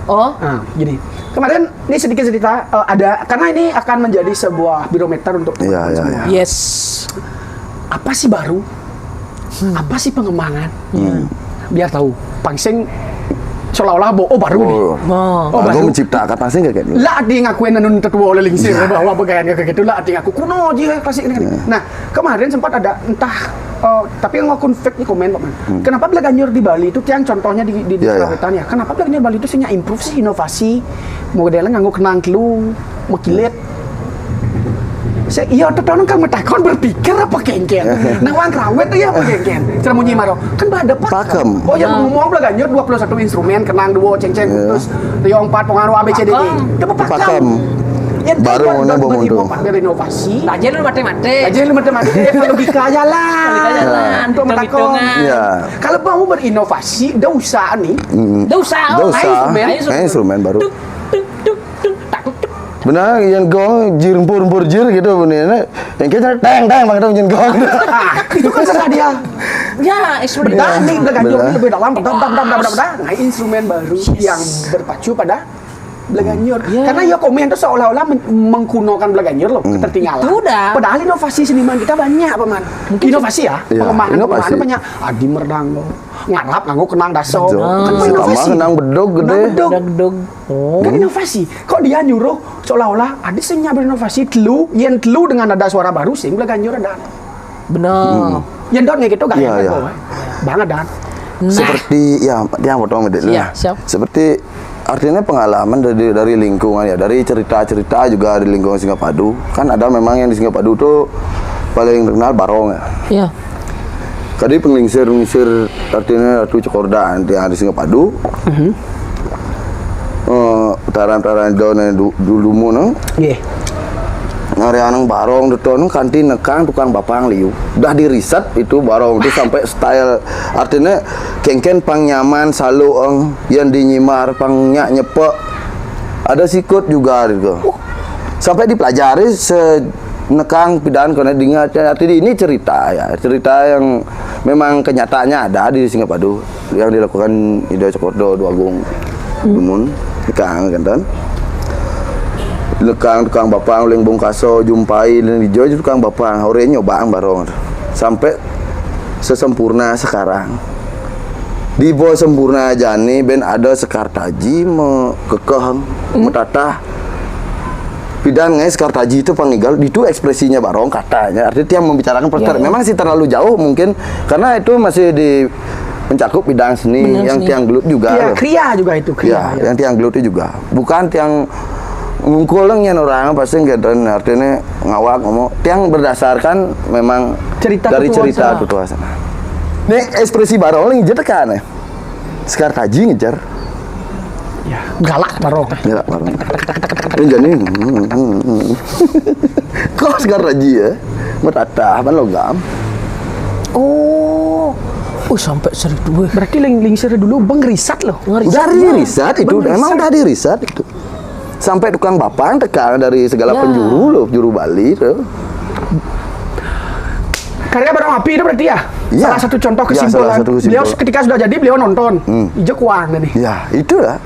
Oh, Nah, gini. Kemarin ini sedikit cerita ada karena ini akan menjadi sebuah barometer untuk Iya, teman-teman iya, semua. yes. Apa sih baru? Apa sih pengembangan? Biar tahu. Pangsing seolah-olah baru nih. Oh. Aku baru. menciptakan pasti kayak gitu. Lah dia ngakuin nanun tetua oleh lingsir bahwa begayanya kayak gitu lah dia ngaku kuno aja klasik ini. Nah kemarin sempat ada entah tapi yang ngakun fake di komen Pak Man. Kenapa Blaganyor di Bali itu yang contohnya di Ya, ya. Karawetan ya. Kenapa Blaganyor Bali itu sih improve sih inovasi modelnya nganggo kenang telu mekilet. Saya iya tetap kan metakon berpikir apa kengken. Nah wang krawet tuh ya apa kengken. Cara munyi maro kan ada Pakem. Oh yang ngomong Blaganyor 21 instrumen kenang duo ceng-ceng terus riong 4 pengaruh ABCD. Itu pakem. Pakem. Yang Baru kedua, mana bawa mundur. berinovasi. Aja lu mate-mate. Aja lu matematik logika jalan. Logika jalan, Untuk metakon. hitung-hitungan. Iya. Kalau mau berinovasi, udah usah nih. Nggak usah. Nggak usah. Instrumen baru. Tuk, tuk, tuk, tuk, tak, tuk, tuk. Benar yang gong jir empur gitu bener. Yang kita teng pakai jin gong. Ah, itu kan serah dia. Ya, instrumen Benar. Ini Blaganyor Benar. lebih dalam. Nah, instrumen baru yang berpacu pada Blaganyor. Karena ya komen itu seolah-olah mengkunokan Blaganyor loh, ketertinggalan. Itu udah. Padahal inovasi seniman kita banyak, Paman. Inovasi ya, Iya, pengembangan inovasi. banyak. Adi merdang, ngarap nganggo kenang daso. Betul. Kan Sama inovasi. kenang bedog gede. Kenang bedog. Deg-deg. Oh. Kan inovasi. Kok dia nyuruh seolah-olah ada sing berinovasi telu, yen telu dengan ada suara baru sing Blaganyor ada. Benar. Yen don gitu gak Iya, enak iya. kok. Banget dan. Seperti ya dia potong medit Iya, siap. Seperti artinya pengalaman dari lingkungan ya, dari cerita-cerita juga di lingkungan Singapadu. Kan ada memang yang di Singapadu tuh paling terkenal barong ya. Iya. Kadi penglingsir artinya Ratu Cokorda yang di Singapadu. Utaran-utaran dulu mu no. Nggih. Ngareanang barong deton kanti nekang tukang bapang liu. Dah di riset itu barong itu sampai style artinya kengken pang nyaman salu yang dinyimar pang nyepek. Ada sikut juga gitu. Sampai dipelajari nekang pidaan karena diingat artinya ini cerita yang memang kenyataannya ada di Singapadu yang dilakukan Ida Cokorda Dua Agung Gunun nekang kan lekang tukang bapang leng bongkaso jumpai dan hijau tukang bapang hore nyobaan barong sampai sesempurna sekarang di bawah sempurna jani ben ada sekartaji kekeh metatah Pidan ngai Sekartaji itu panggigal itu ekspresinya barong katanya artinya dia membicarakan perkara memang sih terlalu jauh mungkin karena itu masih di mencakup bidang seni bener, yang tiang gelut juga ya, kriya juga itu kriya yang tiang gelut itu juga bukan tiang ngungkulengnya orang pasti gitu artinya ngawak ngomong tiang berdasarkan memang cerita dari cerita Tutuasa ini ekspresi barong ngejar kan ya Sekartaji ngejar ya galak barong jadi kok Sekartaji ya metata ban logam sampai seribu berarti lingsir dulu bang riset loh udah riset itu emang udah di riset itu sampai tukang bapang tekan dari segala penjuru loh juru Bali tuh karya barong api itu berarti ya? Salah satu contoh kesimpulan beliau ketika sudah jadi beliau nonton ijo kuang tadi ya itu lah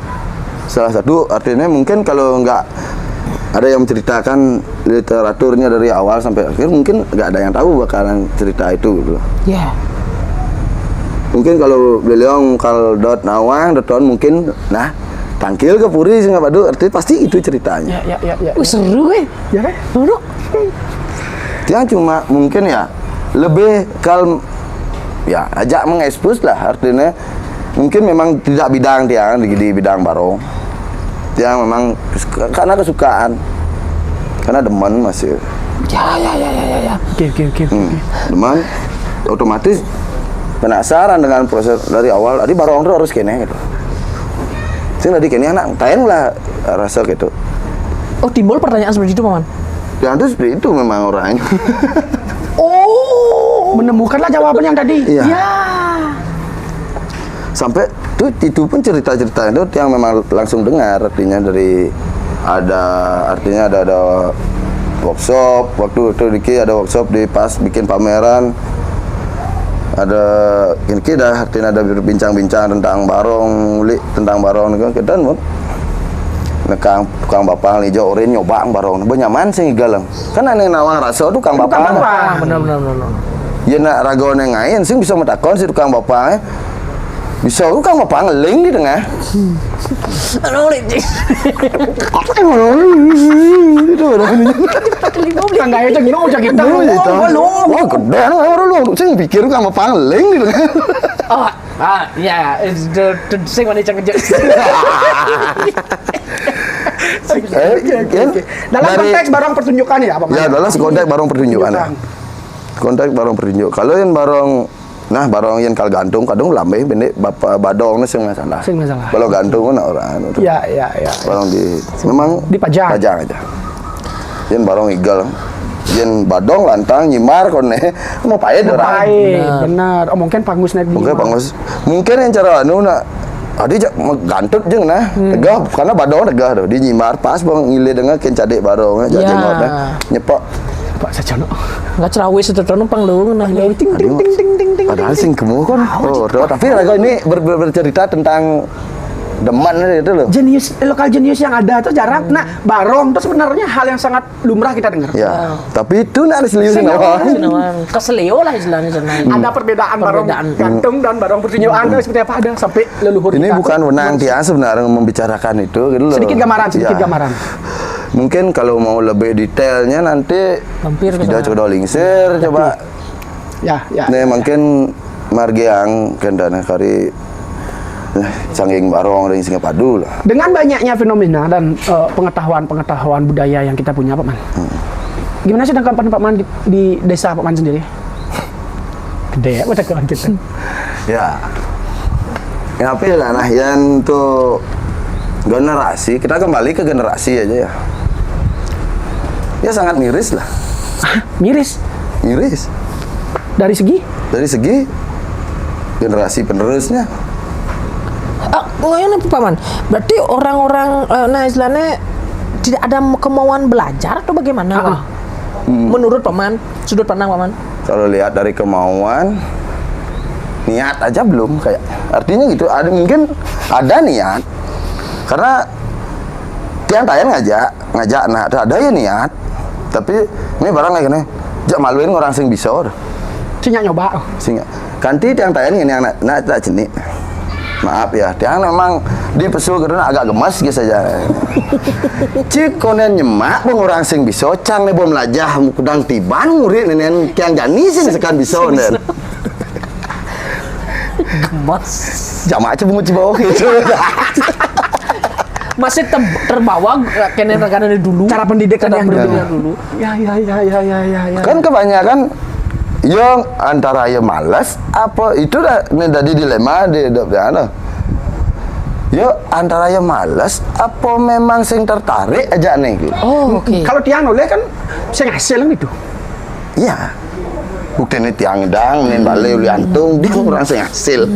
salah satu artinya mungkin kalau nggak ada yang menceritakan literaturnya dari awal sampai akhir mungkin nggak ada yang tahu bakalan cerita itu gitu. Mungkin kalau beliau kalau dot nawang doton mungkin nah tangkil ke puri Singapadu artinya pasti itu ceritanya seru ya kan dia cuma mungkin ya lebih ya ajak mengekspos lah artinya mungkin memang tidak bidang dia di bidang barong dia memang karena kesukaan karena demen masih oke demen otomatis penasaran dengan proses dari awal tadi barong itu harus kene gitu sing tadi kene anak tayang lah rasa gitu timbul pertanyaan seperti itu Paman ya itu seperti itu memang orangnya menemukanlah jawaban yang tadi sampai itu pun cerita-cerita itu yang memang langsung dengar artinya dari artinya ada workshop waktu itu Diki ada workshop di pas bikin pameran ada ini dah artinya ada berbincang-bincang tentang barong tentang barong kita mau nekang tukang bapang hijau oren nyoba barong benyaman sih galang kan aneh nawang rasa tuh tukang bapang benar ya nak ragone ngain sih bisa metakon si tukang bapang bisa tukang bapang ngeling di tengah itu kan gak aja gini aja kita wah gede orang lu saya pikir tukang bapang ngeling di tengah sing mana cengkejek dalam konteks barang pertunjukan ya Pak ya dalam konteks barang pertunjukan konteks barang pertunjuk kalau yang barang nah barang yang kal gantung kadang lambe pendek bapak badong sing masalah kalau gantung kan orang ya barang memang dipajang aja yang barang igal yang badong lantang nyimar kone mau payet orang benar mungkin pangus naik mungkin yang cara nak adi gantut jeung nah tegah karena badong tegah tuh di nyimar pas bang ngile dengan kencadek barong jenggot nyepok Pak Sajono nggak cerawis setelah pang lu nah ting padahal sing gemuk kan tapi lagu ini bercerita tentang deman itu loh lokal jenius yang ada itu jarang nah barong itu sebenarnya hal yang sangat lumrah kita dengar tapi itu nak serius keselio lah istilahnya ada perbedaan barong gantung dan barong pertunjukan seperti apa ada sampai leluhur ini bukan wenang dia sebenarnya membicarakan itu gitu loh sedikit gambaran mungkin kalau mau lebih detailnya nanti kita coba lingsir coba nih mungkin margiang kendana kari canggih barong dari Singapadu lah. Dengan banyaknya fenomena dan pengetahuan budaya yang kita punya Pak Man. Gimana sih tanggapan Pak Man di desa Pak Man sendiri? Ada ya pada kawan kita. Ya. Kenapa ya nah yang untuk generasi, kita kembali ke generasi aja ya. Ya sangat miris lah. Miris Miris. dari segi Dari segi generasi penerusnya. Ini paman. Berarti orang-orang nah istilahnya tidak ada kemauan belajar atau bagaimana? Paman? Menurut paman, sudut pandang paman. Kalau lihat dari kemauan, niat aja belum kayak. Artinya gitu, ada mungkin ada niat. Karena tiang tayan ngajak nah ada ya niat. Tapi ini barang kayak gini, jak maluin orang sing bisa. Sinya nyoba. Singa. Ganti tiang tayan ini yang nak tak jenik. Maaf ya, tiang memang di pesul karena agak gemas gitu saja. Cik konen nyemak pun orang sing bisa cang nih bom lajah kudang tiban murid nenen tiang jani sing sekan bisa nen. Gemas. Jamaah aja menguci bawah gitu. Masih terbawa kene rekan dulu. Cara pendidikan yang pendidikan dulu. Ya. Kan kebanyakan yang antara ya malas apa itu dah ini tadi dilema di ana. Yo antara ya malas apa memang sing tertarik aja nih gitu. Oh, oke. Kalau tiang oleh kan saya ngasih lah itu. Iya. Bukti ini tiang dang, nen balik uli antung, dia kurang sing hasil.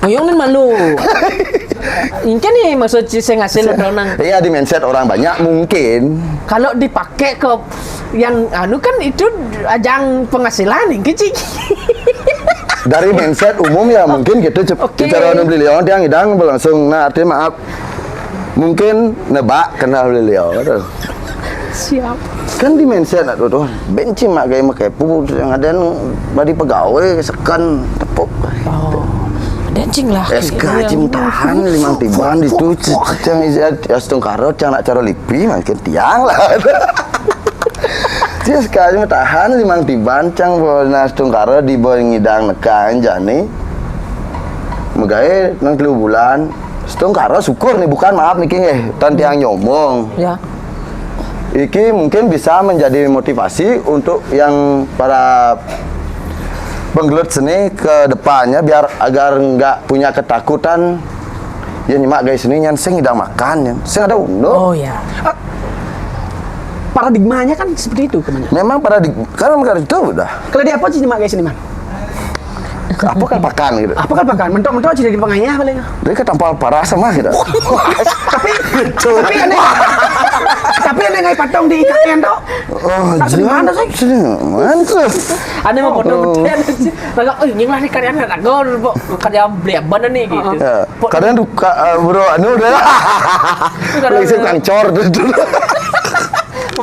Ngoyong nih malu. Ini nih maksud saya ngasih lo nang. Iya di mindset orang banyak mungkin. Kalau dipakai ke yang anu kan itu ajang penghasilan nih kecil. Dari mindset umum ya mungkin gitu Oke. cara beli leon dia ngidang berlangsung nah artinya maaf mungkin nebak kenal beli leon Siap. kan di mindset nak tuh benci mak gaya makai pu yang ada badi pegawai sekan tepuk Oh. Dancing lah. SK cim tahan limang tiban itu cang izat astung karot cang nak cara lipi makin tiang lah dia sekali tahan limang tiban cang boleh astung karot di bawah ngidang nekan jani megawe nang 3 bulan astung karot syukur nih bukan maaf nih tan tiang nyomong Ya. iki mungkin bisa menjadi motivasi untuk yang para penggelut seni ke depannya biar agar nggak punya ketakutan ya nyimak guys seni yang sing hidang makan yang sing ada undo. Oh ya. Paradigmanya kan seperti itu kebanyakan. Memang karena itu udah Kalau dia apa sih mak guys ini man? apa kan pakan gitu. Apa kan pakan? Mentok jadi pengayah paling. Dia ketampal parah sama gitu. tapi aneh ngai patong di IKN toh. Oh, Tak jangan mana sih? Mantap. Ada mau foto betul. Raga, oh yang lari karya anak gor, karya beli apa nih gitu. Ya, kadang duka bro anu udah. Lagi kang cor dulu.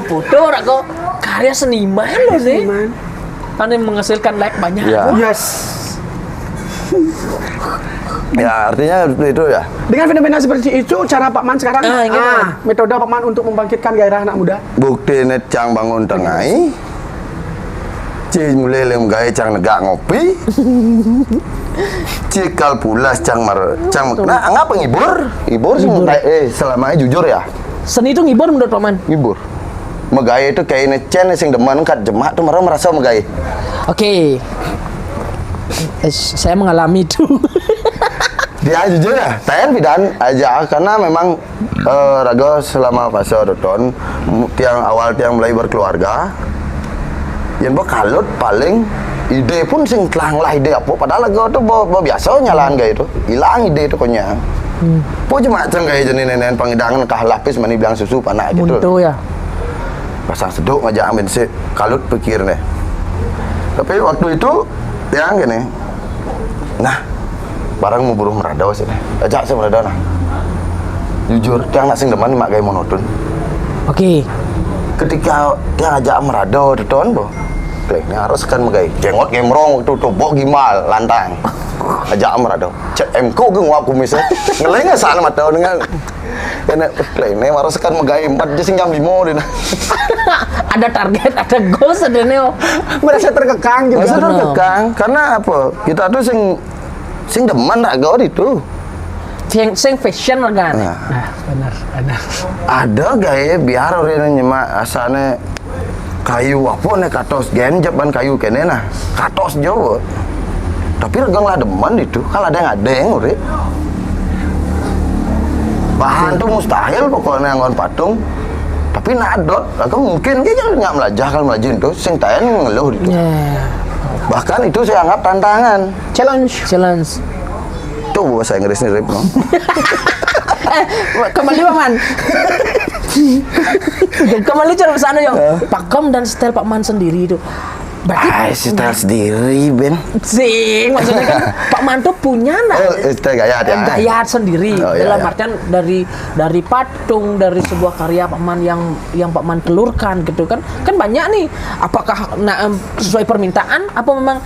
Foto raga karya seniman loh sih. Seniman. Aneh menghasilkan like banyak. Ya. Yes. Ya artinya itu ya. Dengan fenomena seperti itu, cara Pak Man sekarang, gimana? metode Pak Man untuk membangkitkan gairah anak muda. Bukti net cang bangun tengai. Ci mulai lem gawe cang negak ngopi. Cikal pulas cang nah ngapa ngibur? Ngibur selama jujur ya. Seni itu ngibur menurut Paman. Ngibur. Megawe itu kayak necen sing demen kat jemak tuh merasa megawe. Oke. Saya mengalami itu. Dia jujur ya, tayan bidan aja karena memang raga selama fase odoton tiang awal tiang mulai berkeluarga. Yang kalut paling ide pun sing telang lah ide apa padahal lagu tuh biasa nyalaan gaya itu hilang ide itu konya. Po cuma ceng gaya jenis nenen pangidangan kah lapis mani bilang susu panak gitu. Buntu ya. Pasang seduk ngajak amin si kalut pikir nih. Tapi waktu itu tiang gini. Nah, barang mau buruh meradau sih. Ajak saya meradau nah. Jujur, tiang nak sing deman mak gaya monoton. Oke. Ketika tiang ajak meradau teton boh. Kayaknya harus kan megai. Jengot gemrong waktu itu bok gimal lantang. Ajak meradau. Cek emko ge ngwap kumis. Ngeleng salah mata dengan kena kayaknya harus kan megai 4 je sing jam 5 dina. Ada target, ada goals, ada neo. Merasa terkekang juga. Masa terkekang karena apa? Kita tuh sing demen raga itu. Sing fashion kan. Nah, Nah, benar. ada gaya biar orang nyemak asane kayu apa nih katos gen jaban kayu kene nah katos Jawa Tapi regang lah demen itu, kalau ada yang urip. Bahan tuh mustahil pokoknya ngon patung. Tapi nadot, aku mungkin kayaknya nggak melajah kalau melajin tuh, sing tayan ngeluh itu. Bahkan itu saya anggap tantangan. Challenge. Tuh bahasa Inggris nih, Rip. No? Kembali Paman. Kembali cara sana yang pakem dan style Pak Man sendiri itu. Berarti Style sendiri, Ben. sing maksudnya kan Pak Man tuh punya Style gaya ya. gaya sendiri Oh, iya, dalam iya. artian dari patung, dari sebuah karya Pak Man yang Pak Man telurkan gitu kan banyak nih. Apakah sesuai permintaan apa memang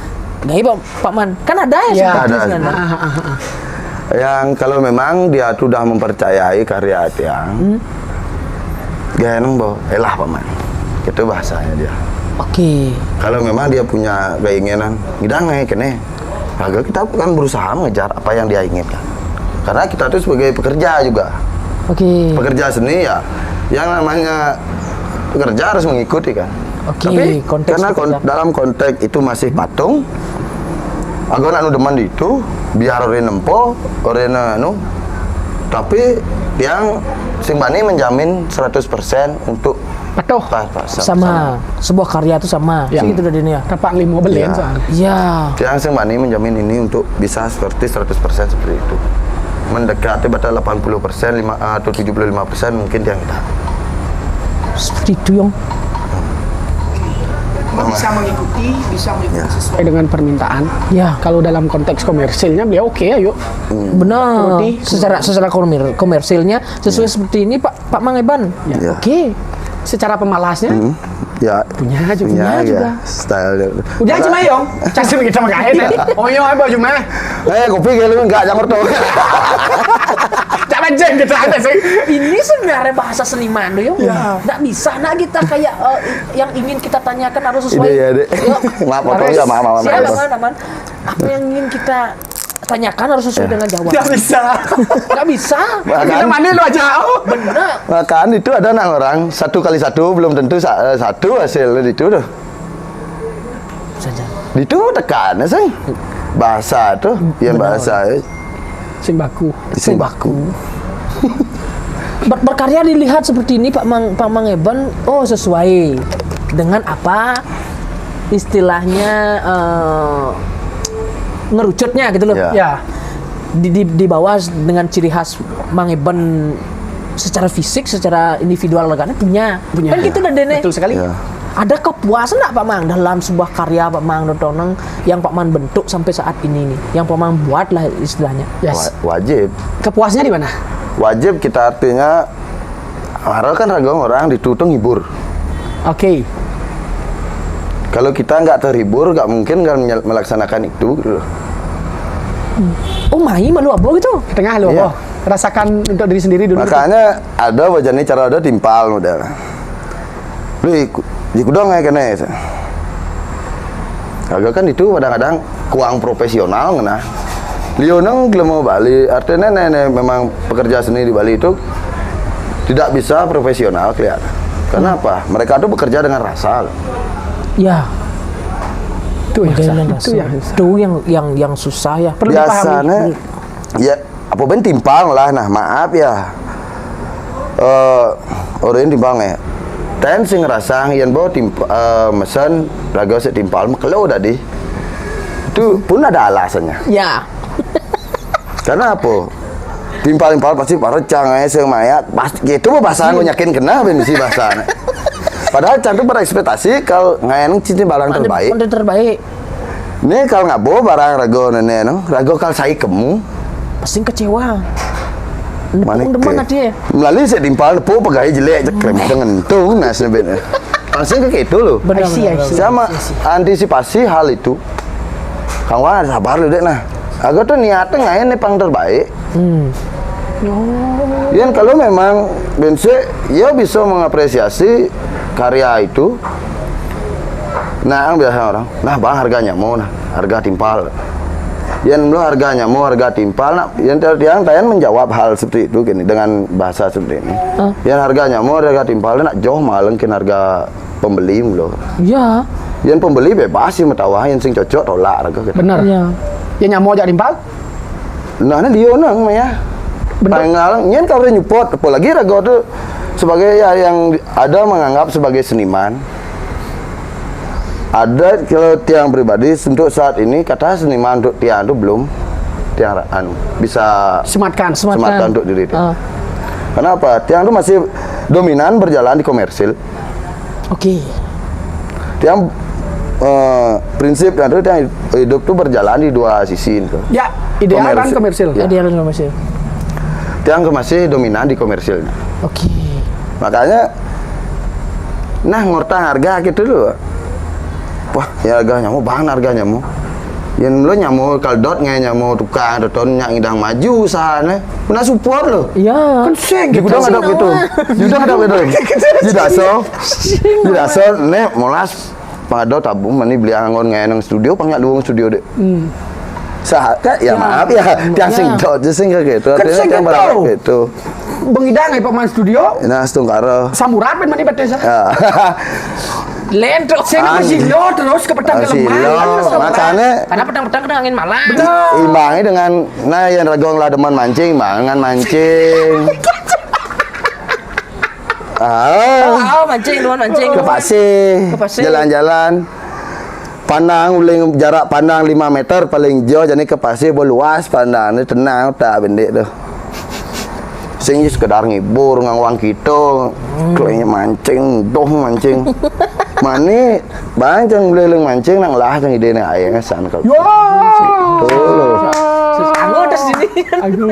gaya Pak Man kan ada ya Ya, seperti ada. itu kan? Yang kalau memang dia sudah mempercayai karya Tiang, gaya nang bo, elah paman. Itu bahasanya dia. Oke. Kalau memang dia punya keinginan, ngidang kene. Agak kita kan berusaha mengejar apa yang dia inginkan. Karena kita tuh sebagai pekerja juga. Oke. Pekerja seni ya, yang namanya pekerja harus mengikuti kan. Oke, Tapi konteks karena pekerja. dalam konteks itu masih patung, agak anu demen itu biar orang nempo, orang anu, tapi yang sing bani menjamin 100% untuk Patuh. Sama sebuah karya itu sama. Ya. Segitu dari ini ya. Tapak 5 belen Ya. soalnya. Iya. Yang sing bani menjamin ini untuk bisa seperti 100% seperti itu. Mendekati batas 80%, atau 75% mungkin dia enggak. Seperti itu yang Bisa mengikuti sesuai Dengan permintaan. ya Kalau dalam konteks komersilnya beliau oke ayo. benar. Roti. Secara komersilnya sesuai seperti ini Pak Mang Eban. Ya. Oke. Secara pemalasnya Ya, punya juga. Punya juga. Style. Udah cuma yong. Kasih kita makai deh. Oh yo apa cuma. Kopi kayak lu enggak jamur tuh. Jangan jeng kita ada sih. Ini sebenarnya bahasa seniman tuh, Ya. nggak bisa, nah kita kayak yang ingin kita tanyakan harus sesuai. Ide ya, Dek. Maaf, potong ya, maaf. Siapa aman? Apa yang ingin kita tanyakan harus sesuai dengan jawaban. Tidak bisa. Nggak bisa. Kita mandi lu aja. Oh. Bener. Kan itu ada anak orang 1 x 1 belum tentu satu hasil itu tuh. Saja. Itu tekan sih. Bahasa tuh, yang bahasa Sing baku. sing baku. Berkarya dilihat seperti ini Pak Mang Eban, oh sesuai dengan apa istilahnya ngerucutnya gitu loh. Ya. Ya. Di bawah dengan ciri khas Mang Eban secara fisik, secara individual organnya punya. Punya. Kan gitu dah Dene. Betul sekali. Ya. Ada kepuasan nggak Pak Mang dalam sebuah karya Pak Mang Dotoneng yang Pak Mang bentuk sampai saat ini nih, yang Pak Mang buat lah istilahnya. Yes. Wajib. Kepuasnya di mana? Wajib kita artinya harus kan ragong orang ditutung hibur. Oke. Kalau kita nggak terhibur, nggak mungkin kan melaksanakan itu. Gitu loh. Oh mai malu apa gitu? Ke tengah lu Iya. apa? Rasakan untuk diri sendiri dulu. Makanya ada wajahnya cara ada timpal model. Lu ikut dong ya kena. Agak kan itu kadang-kadang kuang profesional ngena. Lioneng belum mau Bali, artinya nenek memang pekerja seni di Bali itu tidak bisa profesional kelihatan. Kenapa? Mereka tuh bekerja dengan rasa. Ya. Itu ya. Dengan Itu rasa. ya. Itu yang susah ya. Perlu Biasanya ya apa ben timpang lah. Nah maaf ya. Orang timpang ya. Ten sing ngerasa yang bawa mesen raga setimpal kalau udah di itu pun ada alasannya. Ya. Karena apa? Timpal-timpal pasti parecang aja sing mayat. Pasti itu bahasa gue yakin kena ben si bahasana. Padahal cantik pada ekspektasi kalau ngayang cincin barang terbaik. Konten terbaik. Nih kalau nggak bawa barang rago nenek no, rago kalau saya kemu. Pasti kecewa. Mana Demen dia. melalui saya timpal po pegawai jelek jekrem dengan tuh nas bener. Langsung kayak itu loh. Benar. Sama antisipasi hal itu. Kawan sabar lu dek nah. Agak tuh niatnya ngayen nih pang terbaik. Yang kalau memang bense ya bisa mengapresiasi karya itu. Nah, yang biasa orang. Nah, bang harganya mau nah, harga timpal. Yang lo harganya mau harga timpal, nah, yang tayan menjawab hal seperti itu gini dengan bahasa seperti ini. Yang harganya mau harga timpal, nak jauh malengkin harga pembeli lo. Ya. Yang pembeli bebas sih metawah yang sing cocok tolak harga gitu. Benar. Ya. Ya nyamo aja rimpal. Nah, dia nang ya. Pangalang nyen kalau nyupot, apalagi rago tuh sebagai ya yang ada menganggap sebagai seniman. Ada kalau tiang pribadi untuk saat ini kata seniman untuk tiang itu belum tiang bisa Sematkan. untuk diri dia. Kenapa? Tiang itu masih dominan berjalan di komersil. Oke. Tiang prinsip dan itu tiang hidup tuh berjalan di dua sisi itu. Ya, ideal kan komersil. Ya. Ideal komersil. Tiang masih dominan di komersilnya. Oke. Makanya nah ngortang harga gitu dulu. Wah, ya harga nyamu bahan harga nyamu. Yang lo nyamu kaldot nge nyamu tukang doton nyak ngidang maju sana. Pernah support lo. Iya. Kan seng Di gudang ada gitu. Di gudang ada gitu. Di daso ne molas pangadot tabung mani beli angon nge nang studio pangyak luang studio deh. Sahaja ya maaf ya, tiang sing dot sing gitu. Kan sing tiang gitu. barang gitu. Bengidang ai pemain studio. Nah, setung karo. Samurat ben mani betesa. Ya. Lento. Sing silo terus ke pedang ke Silo. lemah. Makanya Karena pedang-pedang kena angin malam. imbangi dengan nah yang ragong lah demen mancing, imbangan mancing. Mancing, luan mancing. Ke pasir, Ke pasir. jalan-jalan. Pandang uling jarak pandang 5 meter paling jauh jadi ke pasir luas pandang ini tenang tak bendek tuh. Sing sekedar ngibur ngawang kita, kelenya mancing, mancing. Mani bancang leleng mancing nang lah yang ide nih ayahnya san kalau. Yo. Aku udah sini. Aduh.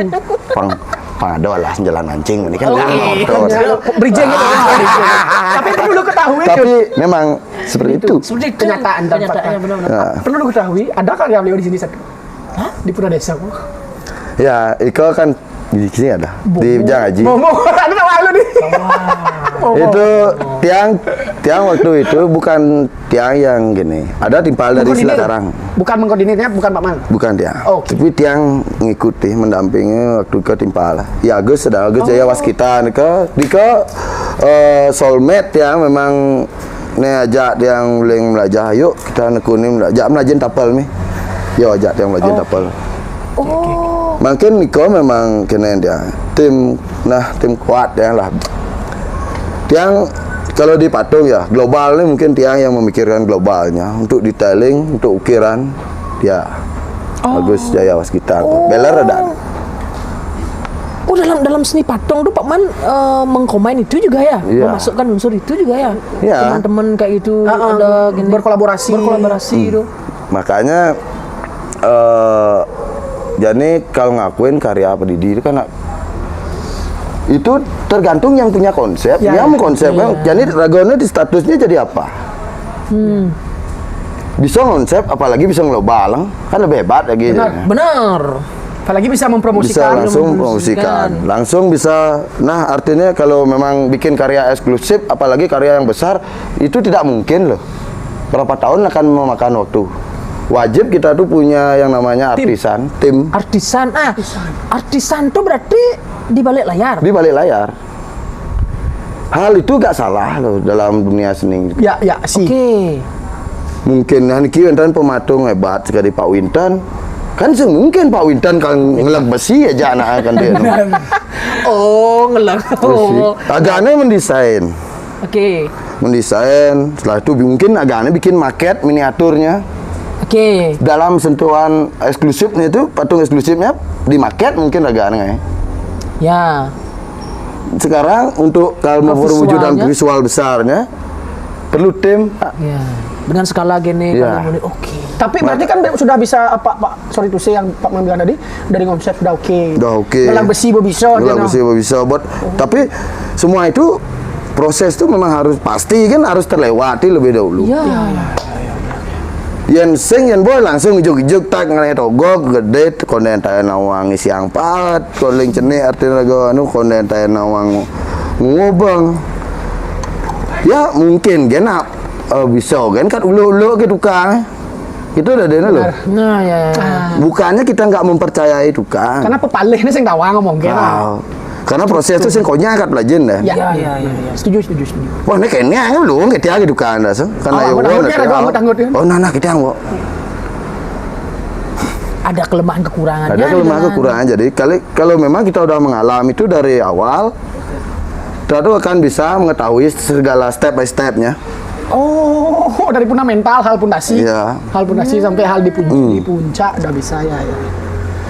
Pangado lah jalan mancing ini kan motor. Bridging gitu. Tapi perlu ketahui Tapi memang seperti itu. Seperti itu. Kenyataan dan fakta. Kenyataannya benar-benar. Nah, Perlu diketahui, ada karya beliau di sini satu. Di Pura Desa. ya, Iko kan di sini ada di Jangaji. Ada tahu lu nih. Itu tiang waktu itu bukan tiang yang gini. Ada timpal dari Selakarang. Bukan mengkoordinirnya, bukan Pak Man. Bukan tiang. Oh, Tapi tiang ngikuti, mendampingi waktu ke timpal. Ya Agus sedang Agus Jaya Waskita Dika soulmate yang memang ajak yang boleh belajar. Yuk kita nekuni belajar melajin tapal nih. Yo ajak yang melajin tapal. Mungkin Niko memang kena dia tim kuat ya lah. Tiang kalau di patung ya global ini mungkin tiang yang memikirkan globalnya untuk detailing, untuk ukiran ya Agus Jaya Waskita. Beler ada. Oh, dalam seni patung tuh Pak Man mengkombin itu juga ya? Iya. Memasukkan unsur itu juga ya? Iya. Teman-teman kayak gitu ada gini. Berkolaborasi itu. Makanya jadi kalau ngakuin karya pendidik itu kan itu tergantung yang punya konsep, yang mengkonsepkan. Jadi ragonya di statusnya jadi apa? Bisa konsep, apalagi bisa global, kan lebih hebat lagi. Benar. Apalagi bisa mempromosikan. Bisa langsung promosikan, langsung bisa. Nah, artinya kalau memang bikin karya eksklusif, apalagi karya yang besar, itu tidak mungkin loh. Berapa tahun akan memakan waktu. Wajib kita tuh punya yang namanya artisan, tim. Artisan tuh berarti di balik layar. Di balik layar. Hal itu gak salah loh dalam dunia seni. Ya sih. Oke. Mungkin nanti Wintan pematung hebat sekali Pak Wintan. Kan semungkin Pak Wintan kan ngelak besi aja anak kan dia. Oh, ngelang. Oh. Agaknya mendesain. Oke. Mendesain, setelah itu mungkin agaknya bikin maket miniaturnya. Oke. Dalam sentuhan eksklusifnya itu, patung eksklusifnya di maket mungkin agaknya. Ya. Sekarang untuk kalau mau perwujudan Visualnya? visual besarnya perlu tim. Ya. Dengan skala gini Ya. kalau boleh. Oke. Tapi berarti kan sudah bisa Pak sorry to say yang Pak Man bilang tadi dari konsep sudah oke. Udah oke. Ngelang besi bisa. Ngelang besi bisa buat. Tapi semua itu proses itu memang harus pasti kan harus terlewati lebih dahulu. Ya. Yang sing yang boy langsung juk tak ngalih togok gede konden tayo nawang isi ang pat koling cenik artinya lagu anu konden tayo nawang ngubang ya mungkin genap bisa kan ulu gitu tukang itu udah dena loh. Nah, ya. Bukannya kita nggak mempercayai tukang Karena pepalih ini sing tawa ngomong kira. karena proses itu sing konya kat belajen dah. Ya. Setuju. Wah, ini kayaknya belum kita gitu kan dah. Karena ya anggut-anggut ya. oh, nah kita anggut. ada kelemahan kekurangannya. Ada kelemahan kekurangan. Jadi kalau memang kita udah mengalami itu dari awal, kita tuh akan bisa mengetahui segala step by stepnya. Oh, dari fundamental, hal pondasi. Iya. Hal pondasi sampai hal di puncak udah bisa ya.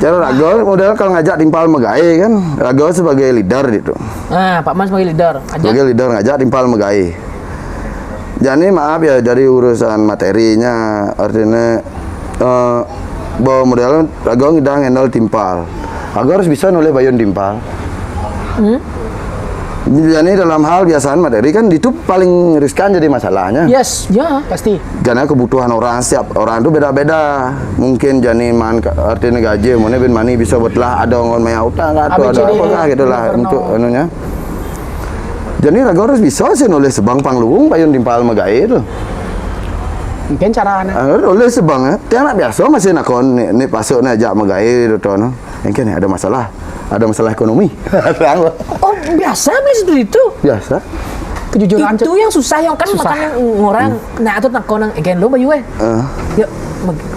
Jadi Rago model kalau ngajak timpal megai kan, Rago sebagai leader gitu. Nah, Pak Man sebagai leader. Sebagai leader ngajak timpal megai. Jadi maaf ya dari urusan materinya, artinya bahwa model Rago ngidang handle timpal. Rago harus bisa nulis bayun timpal. Jadi dalam hal biasaan materi kan itu paling riskan jadi masalahnya. Yes, ya pasti. Karena kebutuhan orang setiap orang itu beda-beda. Mungkin jani man artinya gaji, mana ben mani bisa buatlah ada ngon maya utang atau ada ABCD, apa gitulah untuk anunya. Jadi Rago harus bisa sih nulis sebang pangluung payun timpal megai itu. Mungkin cara Nulis sebang tiang nak biasa masih nakon ni pasuk ni ajak megai itu no. Mungkin ada masalah. Ada masalah ekonomi. Oh, biasa beli itu. Biasa. kejujuran. Itu yang susah yang kan Susah. makanya orang nah itu nak konang again lo bayu yuk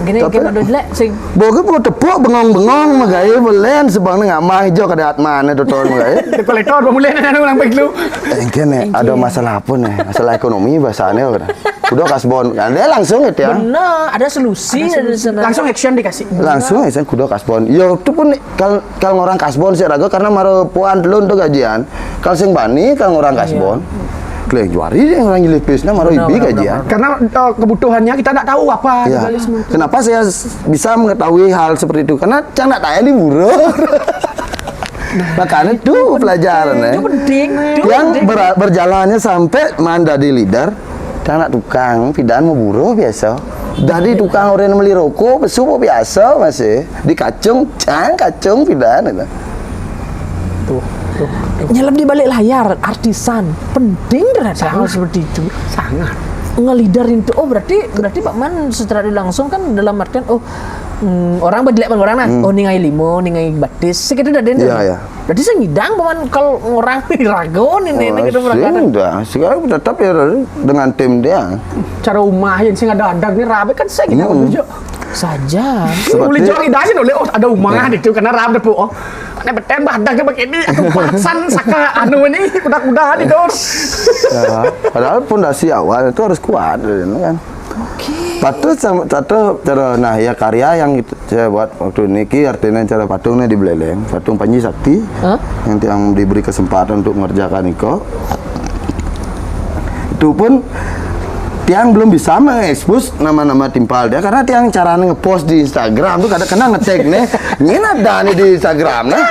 gini Tapi- gini ada jelek sing Boga po tepuk bengong-bengong magaye belen sebang ngamah hijau kada atman itu ton magaye. Kolektor pemulih anu ulang baik lu. Engke nih ada masalah apa nih? Masalah ekonomi bahasanya kada. Udah kasbon. Kan dia langsung gitu ya. bener ada solusi dari sana Langsung action dikasih. Langsung saya kudu kasbon. Yo itu pun kalau orang kasbon sih raga karena maro puan telun tuh gajian. Kalau sing bani kalau orang kasbon. Kleng juari dia orang jilipisnya maro ibi gajian. Karena kebutuhannya kita tidak tahu apa. Ya. Kenapa saya bisa mengetahui hal seperti itu? Karena cang nak tanya di buruh. Makanya itu pelajaran ya. itu penting itu Yang penting. berjalannya sampai manda di leader, cang nak tukang pidaan mau buruh biasa. Dari tukang orang beli rokok, besu biasa masih di kacung, kacung pidaan itu. nyelam di balik layar artisan penting terhadap hal seperti itu Sangat. ngelidarin itu oh berarti Pak Man secara langsung kan dalam artian orang berjelek bang orang nah oh ningai limo ningai batis segitu dah den Iya, iya. berarti saya ngidang Pak Man kalau orang rago nih gitu mereka Sudah, sekarang tetap ya dengan tim dia. Cara rumah yang sing ada nih rabe kan saya gitu tujuh. saja Boleh Seperti- jual idahin oleh oh ada rumah itu karena rabe po. Oh. Nek beten badak ke begini atau paksan saka anu ini kuda-kuda di dos. Ya, padahal pondasi awal itu harus kuat kan. Satu cara nah ya karya yang saya buat waktu ini artinya cara patungnya di Beleleng, patung Panji Sakti Hah? yang diberi kesempatan untuk mengerjakan itu. Itu pun Tiang belum bisa mengekspos nama-nama timpal dia karena Tiang cara ngepost di Instagram tuh kadang kena ngetek nih nyinat dah nih di Instagram nih.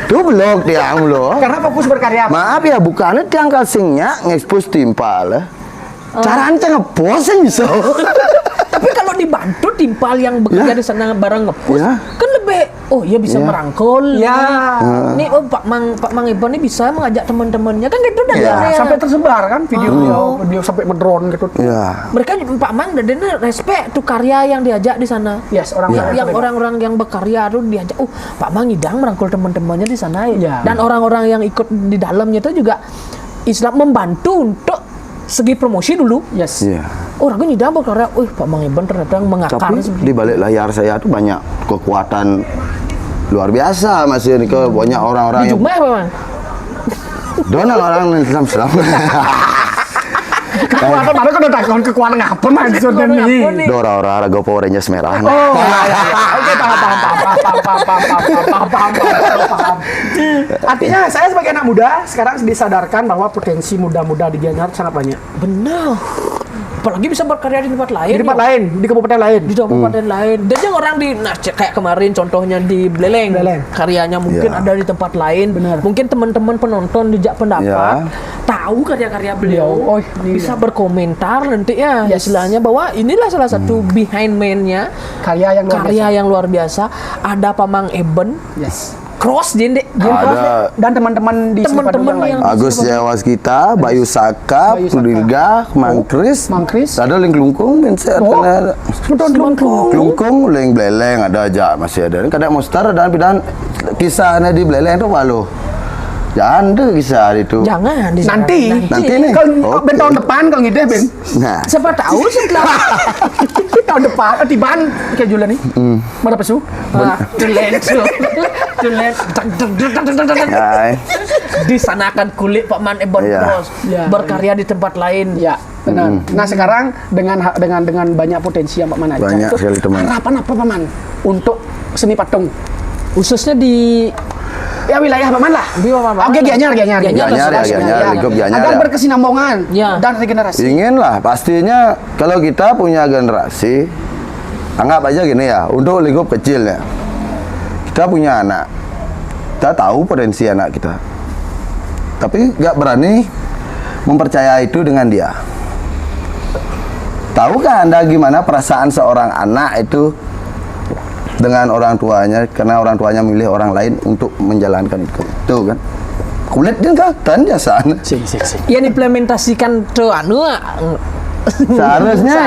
Tuh blog Tiang belum. Karena fokus berkarya. Maaf ya, bukannya tiang kasingnya ngekspos timpal ya. Caranya ngepost yang bisa. tapi kalau dibantu timpal yang bekerja Ya. di sana barang ngepus Ya. kan lebih oh ya bisa Ya. merangkul Ya. nih oh Pak Mang Iban nih bisa mengajak teman-temannya kan gitu dah Ya. ya. Sampai tersebar kan video sampai ngedrone gitu. Ya. mereka Pak Mang dan respect tuh karya yang diajak di sana. Yes, orang yang orang-orang yang berkarya tuh diajak. Oh, Pak Mang ngidang merangkul teman-temannya di sana. Ya. Dan orang-orang yang ikut di dalamnya itu juga Islam membantu untuk segi promosi dulu. Yes. Iya. Oh, ragu ngidang berkarya. Pak Mang Iban ternyata mengakar. Tapi di balik layar saya tuh banyak kekuatan luar biasa masih ini ke banyak orang-orang Di yang Jumat Pak Mang. donang orang Islam. Kekuatan baru kan udah takon kekuatan ngapa maksudnya nih. Dora-ora raga Power Rangers merah. Oh, ya. Oke, paham. Artinya saya sebagai anak muda sekarang disadarkan bahwa potensi muda-muda di Gianyar sangat banyak. Benar. Apalagi bisa berkarya di tempat lain. Di tempat ya. lain, di kabupaten lain. Di kabupaten lain. Dan yang orang di kayak kemarin contohnya di Beleleng. Beleleng. Karyanya mungkin Ya. ada di tempat lain. Benar. Mungkin teman-teman penonton dijak pendapat Ya. tahu karya-karya beliau. Oh, ini bisa berkomentar nanti ya Yes. istilahnya bahwa inilah salah satu behind man-nya Karya yang luar karya biasa. yang luar biasa. Ada Pamang Eben, Yes. Cross Jende. Ada Dan teman-teman di Teman-teman Sepadan yang lain. Agus Jawas kita, Bayu Saka, Bayu Saka. Pudilga, Mang Kris, Mang Kris. ada Leng Klungkung, Benset, Oh. ada Klungkung, Leng Beleleng ada aja masih ada. Kadang Mostar dan pidan kisahnya di Beleleng itu walu. Jangan tuh kisah itu. Jangan di Nanti nih. kalau Oke. tahun depan kalau gitu ya Ben. Nah, Siapa tahu setelah Tahun depan tibaan kayak Julan nih. Mana pesu? tulen ya, di sana akan kulit Pak Man Ebon Iya. Bros Iya. berkarya di tempat lain. Ya, benar. Nah, sekarang dengan banyak potensi yang Pak Man aja. Banyak sekali, teman. Harapan apa Pak Man untuk seni patung? Khususnya di Ya wilayah Pak Man lah. Oke, Gianyar. Gianyar, lingkup Gianyar Agar ya. berkesinambungan Ya. dan regenerasi. Ingin lah, pastinya kalau kita punya generasi, anggap aja gini ya, untuk lingkup kecil ya. Kita punya anak, kita tahu potensi anak kita, tapi nggak berani mempercayai itu dengan dia. Tahukah Anda gimana perasaan seorang anak itu dengan orang tuanya, karena orang tuanya milih orang lain untuk menjalankan itu kan? Kulit dia kan jasaan. Sing. yang implementasikan tuh Seharusnya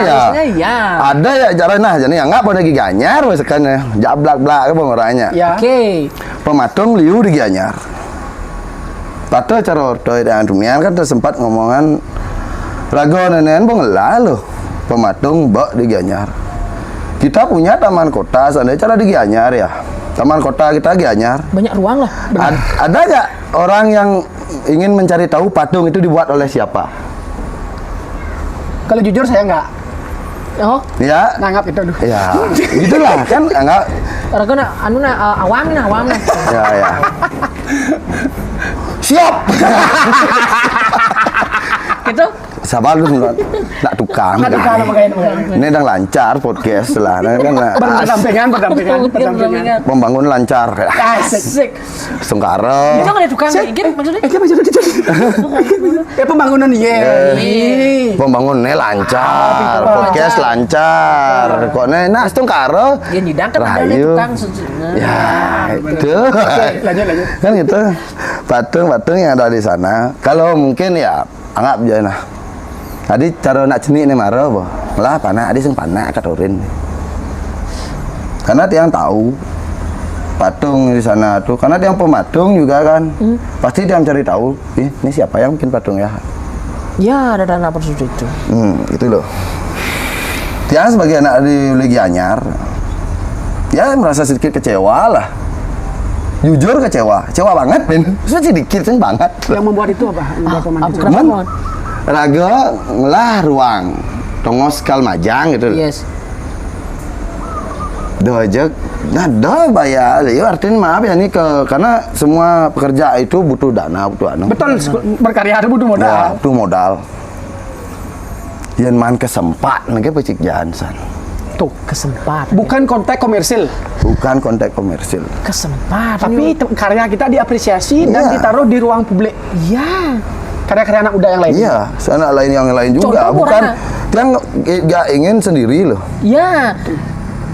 ya. Ada ya cara nah jadi anggap pada Gianyar misalkan ya jablak-blak apa orangnya. Ya. Oke. Pematung liu di Gianyar. Pada cara ortoid dan dumian kan sempat ngomongan rago nenen bongela loh. Pematung bak di Gianyar. Kita punya taman kota, seandainya cara di Gianyar ya. Taman kota kita Gianyar. Banyak ruang lah. Ada nggak orang yang ingin mencari tahu patung itu dibuat oleh siapa? Kalau jujur saya enggak Oh, Ya, nanggap itu aduh. ya, gitulah kan enggak. orang kan awam nah. Ya. Siap. Gitu. Sabar lu nak tukang. Nggak tukang apa kayak itu. Ini udah lancar podcast lah. Nah, kan Berdampingan. pembangun lancar. Asik. Sungkara. Itu kan ada tukang gitu maksudnya. Ya pembangunan iya. Pembangunnya lancar, podcast lancar. Kok nak Sungkara? Ya nyidang kan ada Rahayu. tukang. Ya, itu. Lanjut. Kan gitu. Patung-patung yang ada di sana. Kalau mungkin ya anggap aja nah. Tadi cara nak jenik nih marah boh. Malah panak, adi sing panak katurin. Karena dia yang tahu patung di sana tuh. Karena dia yang pematung juga kan. Pasti dia mencari tahu. Ini siapa yang bikin patung ya? Ya, ada dana persudu itu. Itu loh. Dia sebagai anak di Gianyar, ya merasa sedikit kecewa lah. Jujur kecewa banget, Ben. Sedikit kan banget. Yang membuat itu apa? Membuat pemain itu. Kenapa, Cuman Mon? raga ngelah ruang tongos kal majang gitu. Yes. Dojek, nah dah bayar. Ya artinya maaf ya nih karena semua pekerja itu butuh dana, butuh anu. Betul, berkarya ada butuh modal. Ya, butuh modal. Yang man kesempat nih pecik jansan. Tuh, Kesempatan. bukan konteks komersil, Bukan konteks komersil. Kesempatan. tapi karya kita diapresiasi dan Iya. ditaruh di ruang publik. Ya. Karya-karya anak muda yang lain. Iya, sana lain yang lain juga. Contoh Bukan orang. dia nggak ingin sendiri loh. Ya.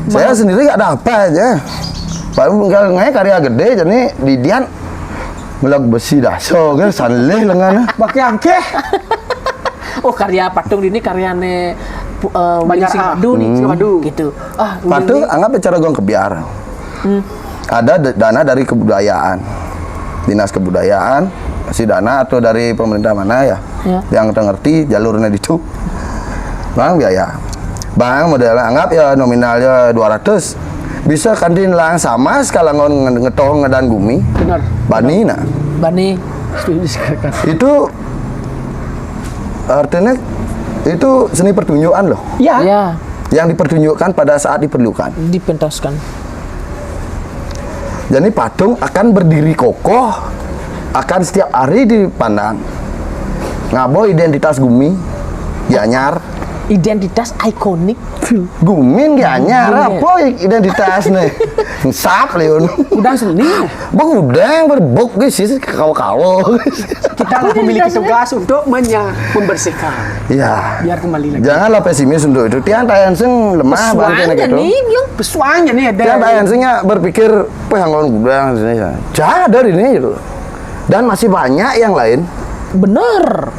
Saya sendiri nggak ada apa aja. Paling nggak karya gede jadi di Dian melak besi daso kan sanleh lengan. Pakai angke. Oh, karya patung ini karyane Banyak Singapadu nih. Singapadu. Gitu. Ah, Patung anggap bicara gong kebiar. Ada dana dari kebudayaan, dinas kebudayaan, kasih dana atau dari pemerintah mana ya, yang kita ngerti jalurnya itu. Bang biaya. Bang model anggap ya nominalnya 200. Bisa kantin lang sama skala ngetong ngedan bumi. Benar. Bani nah. Bani. Itu artinya itu seni pertunjukan loh. Iya. Ya. Yang dipertunjukkan pada saat diperlukan. Dipentaskan. Jadi patung akan berdiri kokoh, akan setiap hari dipandang. Ngabo identitas Gumi, Gianyar. Identitas ikonik. Gumin Gianyar, Gumin. apa identitas nih? Sap Leon. Udang seni. Begudang berbuk guys, kawo-kawo. Kita memiliki tugas untuk membersihkan. Ya. Biar kembali lagi. Janganlah pesimis untuk itu. Tiang tayan sing lemah Suanya gitu. nih, bilang. Pesuanya nih ada. Tiang tayan singnya berpikir, pengangon gudang sini ya. Jangan dari ini gitu. Dan masih banyak yang lain. Bener.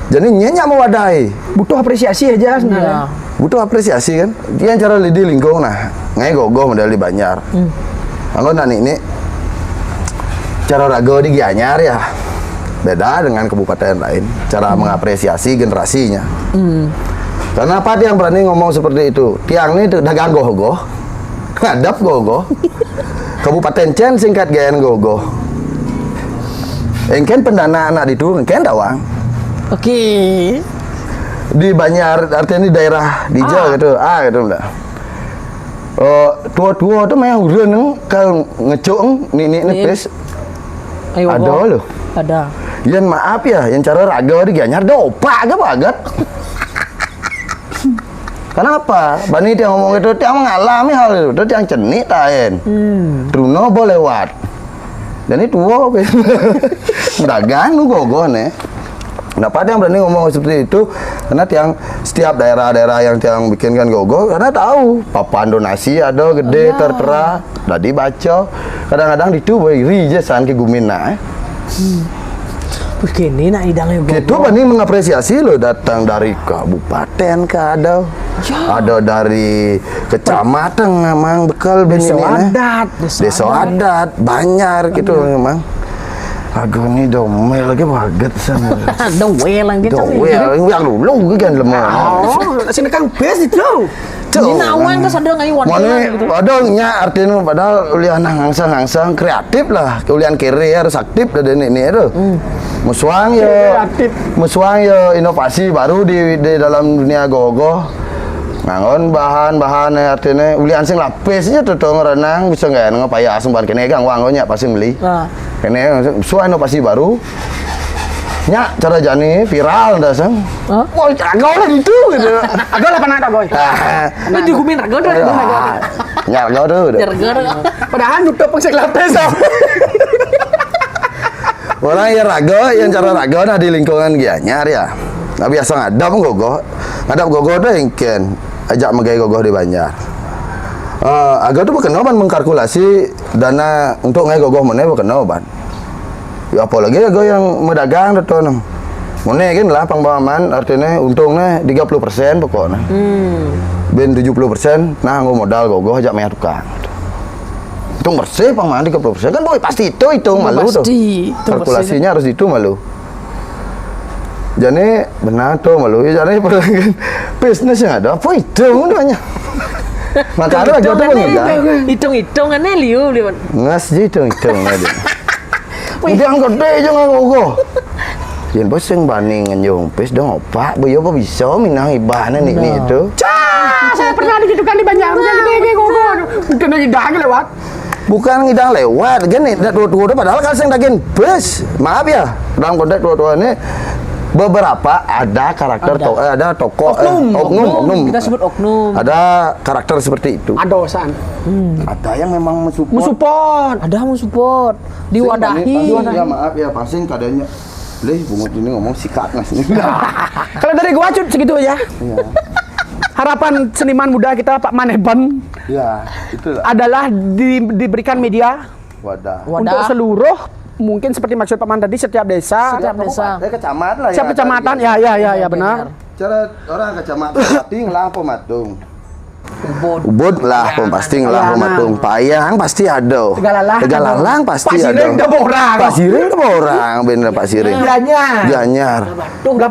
Jadi nyenyak mewadahi. Butuh apresiasi aja sebenarnya. Ya. Butuh apresiasi kan. Dia cara lidi lingkung nah. Ngai gogo modal di Banjar. Anggo nani ini cara raga di Gianyar ya beda dengan kabupaten lain cara mengapresiasi generasinya. Karena apa dia yang berani ngomong seperti itu? Tiang ini dagang gogoh, ngadap gogoh. Kabupaten Cen singkat gayan gogoh. Engken pendana anak itu, engken dawang. Oke. Di Banjar artinya di daerah di Jawa gitu. Gitu enggak. Tua-tua tuh memang udah kalau ngecung ini pes Ayo, ada loh. Ada. Yang maaf ya, yang cara raga di Gianyar dopak ke banget. Kenapa? Bani dia ngomong itu, dia mengalami hal itu, dia yang cenik tahen. Truno boleh lewat. Dan itu wow, dagang lu gogo nih. Kenapa dia yang berani ngomong seperti itu? Karena tiang setiap daerah-daerah yang tiang bikinkan gogo, karena tahu papan donasi ada gede tertera, tadi baca. Kadang-kadang itu boy rijesan ke gumina. Begini nak idangnya gogo. Itu Bani mengapresiasi lo datang dari kabupaten ke ada dari kecamatan memang bekal Desa begini adat, desa adat banyak gitu memang. Aduh ini domel lagi baget sama. Dowel lagi Domel yang dulu kan lemah. Sini kan best itu. Ini nawang ke sadar ngai wan. Mana ada nya artinya padahal ulian ngangsang kreatif lah, ulian kiri harus aktif dan ini itu. Musuang ya inovasi baru di dalam dunia gogo. Ngangon bahan-bahan artinya ulian sing lapis aja tuh renang bisa nggak ngapaya asam bahan kene gang wangonya pasti beli. Kene musuang inovasi baru. Nya cara jani viral dah sang. Wah, agak lah itu gitu. Agak lah panah boy. Ini digumin raga dah. Nya agak tuh. Padahal nutup pangsek lapis. Orang yang raga, yang cara raga nah di lingkungan Gianyar ya. Nah biasa ngadap gogo tuh engken ajak megai gogo di Banjar. Agak tuh bukan ban mengkalkulasi dana untuk ngai gogo mana bukan ban. Ya, apalagi agak yang medagang tuh nang. Mana kan lah pangbaman artinya untungnya 30% pokoknya. Ben 70% nah nggo modal gogo ajak mayar tukang. Hitung bersih pangbaman 30% kan boy pasti itu malu tuh. Kalkulasinya harus itu malu. Jadi benar tuh malu ya jadi bisnis yang ada apa hitung banyak. Makanya agak tuh banyak. Hitung-hitungannya liu. Ngas hitung aja. Udah gede aja nggak gogo. Yang bos yang banding ngenyong pes dong opak, boyo apa bisa minang ibana nih itu. Saya pernah digitukan di Banjar, gede gogo. Bukan ngidang lewat. Bukan ngidang lewat, gini, tua-tua padahal kan saya daging bus. Maaf ya, dalam konteks tua-tua ini beberapa ada karakter ada tokoh oknum. Kita sebut oknum. Ada karakter seperti itu. Adosan. Ada yang memang Mensupport. Ada mau support, diwadahi. Ya maaf ya, pasing kadanya. Bungut ini ngomong sikat mas. Kalau dari gua cut segitu aja. Iya. Harapan seniman muda kita Pak Maneban Ya, itu adalah diberikan media wadah. untuk seluruh mungkin seperti maksud Pak Man tadi setiap desa, Kecamatan lah ya. setiap kecamatan ya benar. Cara orang kecamatan Pating lah pematung. Ubud lah pasti lah pematung. Payang pasti ada. Tegalalang pasti ada. Pasiring ke orang bener Pasiring. Gianyar.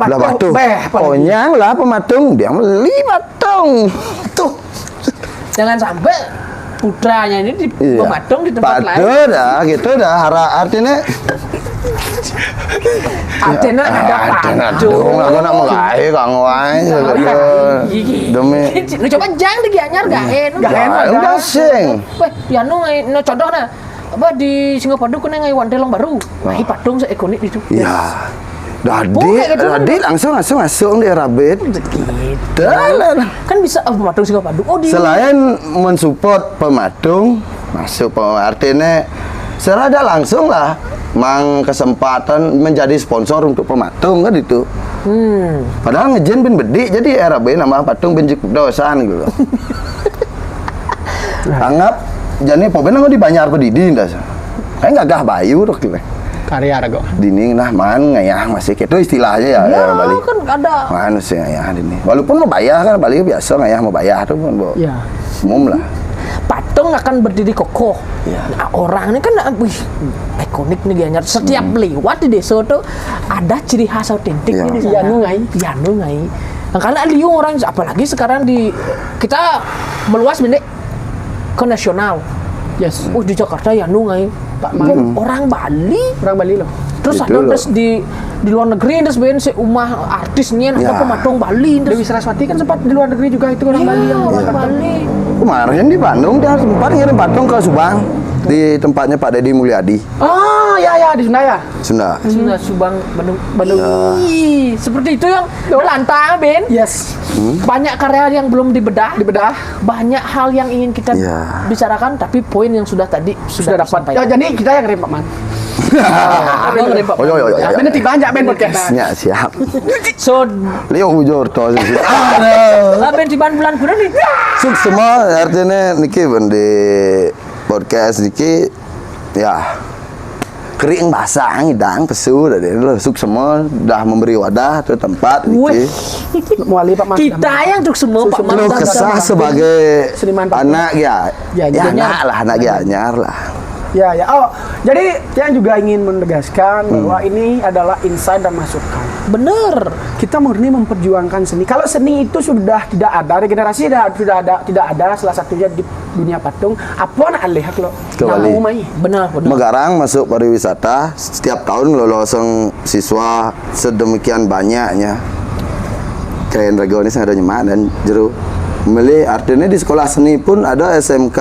Lah Batu. Onyang lah pematung dia beli patung. Tuh. Jangan sampai putranya ini di pematung di tempat lain. Padu dah gitu dah artinya Artinya ada patung. Aku nak mulai kang wae. Demi. Lu coba jang di Gianyar gaen. Enggak sing. Weh, piano no contohna apa di Singapura kena ngai wandelong baru. Nah, patung seikonik itu. Ya. Dadi langsung masuk di Rabit. Gitu. Kan bisa pematung Singapura. Selain mensupport pematung, masuk artinya serada langsung lah mang kesempatan menjadi sponsor untuk pematung kan itu. Padahal ngejen bin bedik jadi RAB nama patung bin dosan gitu. Anggap jadi poben aku di Banjar pedidi ndas. Kayak gagah bayu tuh gitu. Karya rago. Dinding nah man ngayah masih itu istilahnya ya Bali. Kan ada. Man sih ngayah dinding. Walaupun mau bayar kan Bali biasa ngayah mau bayar tuh kan, Iya. umum lah. patung akan berdiri kokoh. Ya. Nah, orang ini kan wih, ikonik nih Gianyar. Setiap lewat di desa tuh ada ciri khas otentiknya Ya. di sana. Yanu ngai. Nah, karena liung orang apalagi sekarang kita meluas benek ke nasional. Yes. Di Jakarta Yanu ngai. Orang Bali. Orang Bali loh. Terus Itu ada loh. terus di luar negeri terus ben seumah artisnya Ya. ada pematong Bali Dewi Saraswati kan sempat di luar negeri juga itu orang Bali yang orang orang Bali. Kemarin di Bandung dia sempat ngirim patung ke Subang di tempatnya Pak Deddy Mulyadi, Oh ya di Sunda ya. Sunda. Sunda, Subang, Bandung. Ya. Ih, seperti itu yang lantang Ben. Yes. Banyak karya yang belum dibedah, banyak hal yang ingin kita Ya. bicarakan, tapi poin yang sudah tadi Sudah dapat. disampaikan. Ya jadi kita yang ngirim Pak Man. Abang ngirim, Pak. Oh, yo. Ya, ben nanti banyak Ben podcast. Ya, siap. So, Leo hujur to sih. lah Ben di bulan kuda nih. Suk semua artinya niki di podcast niki ya kering basah ngidang pesu dari lo suk semua dah memberi wadah atau tempat niki. Muali Pak Man. Kita yang untuk semua Pak Lo Mantan kesah dan- sebagai Seniman patung. anak ya. Ya, Ya Gianyar. anak lah, anak Gianyar lah. Ya. Oh, jadi yang juga ingin menegaskan bahwa ini adalah insight dan masukan. Bener. Kita murni memperjuangkan seni. Kalau seni itu sudah tidak ada, regenerasi tidak ada salah satunya di dunia patung. Apa nak alih lo? Kembali. Benar. Megarang masuk pariwisata setiap tahun lolosong siswa sedemikian banyaknya. Kayak Rego ini ada nyemak dan jeru. Meli artinya di sekolah seni pun ada SMK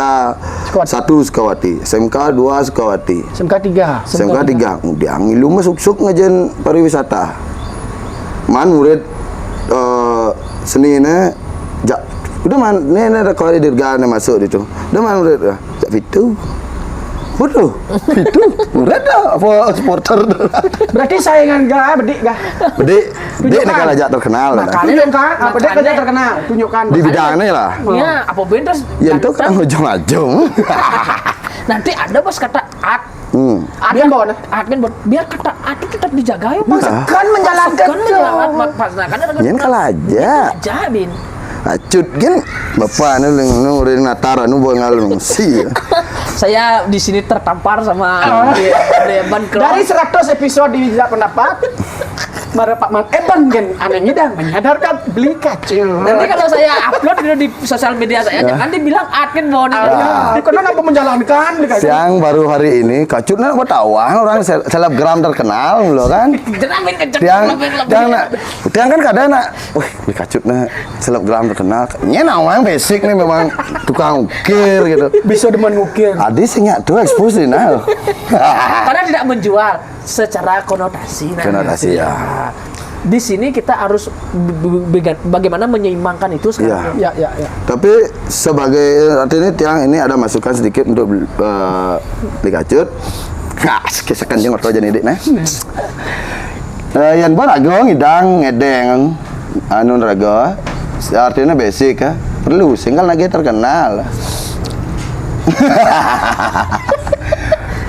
1 Sukawati, SMK 2 Sukawati, SMK 3. SMK 3. Kemudian ngilu mah suk-suk ngajen pariwisata. Man murid seni ini udah man ini ada kalau dirgana masuk itu. Udah man murid jak itu. Waduh, itu murid dah apa supporter dah. Berarti saingan gak, bedik gak? Bedik nak kalah jak terkenal dah. Tunjukkan, apa dia kerja terkenal? Tunjukkan. Di bidangnya lah. Ya, apa Ben terus Ya itu kan ujung-ujung. nanti ada bos kata art. Ada yang bawa nah? Art kan biar kata art itu tetap dijaga ya Pak. Nah. Kan menjalankan Kan menjalankan pas nah kan ada Yen kalah aja. aja Bin. Acut kan bapak nu ring natara nu bawa ngalung si. Saya di sini tertampar sama Deban Dari 100 episode di Bijak Pendapat, Mara Pak Man Eban kan anehnya dah menyadarkan beli kacau. Nanti kalau saya upload di sosial media saya jangan dibilang art kan bawa Ini karena apa menjalankan dikasih. Siang baru hari ini kacut nak bertawang orang selebgram terkenal lo kan. Jeramin kenceng. Tiang kan kadang nak, wih beli kacut nak selebgram terkenal. Nya nawang basic nih memang tukang ukir gitu. Bisa demen ngukir. Adi sih nyak tuh expose nih nah. Karena tidak menjual secara konotasi. Nah. Konotasi, ya. Di sini kita harus bagaimana menyeimbangkan itu sekarang. Ya. Tapi sebagai artinya tiang ini ada masukan sedikit untuk beli kacut. Nah, sekisakan jeung orto jadi dik nah. Yang bon ago ngidang ngedeng anu raga artinya basic ya. Perlu singgal lagi terkenal.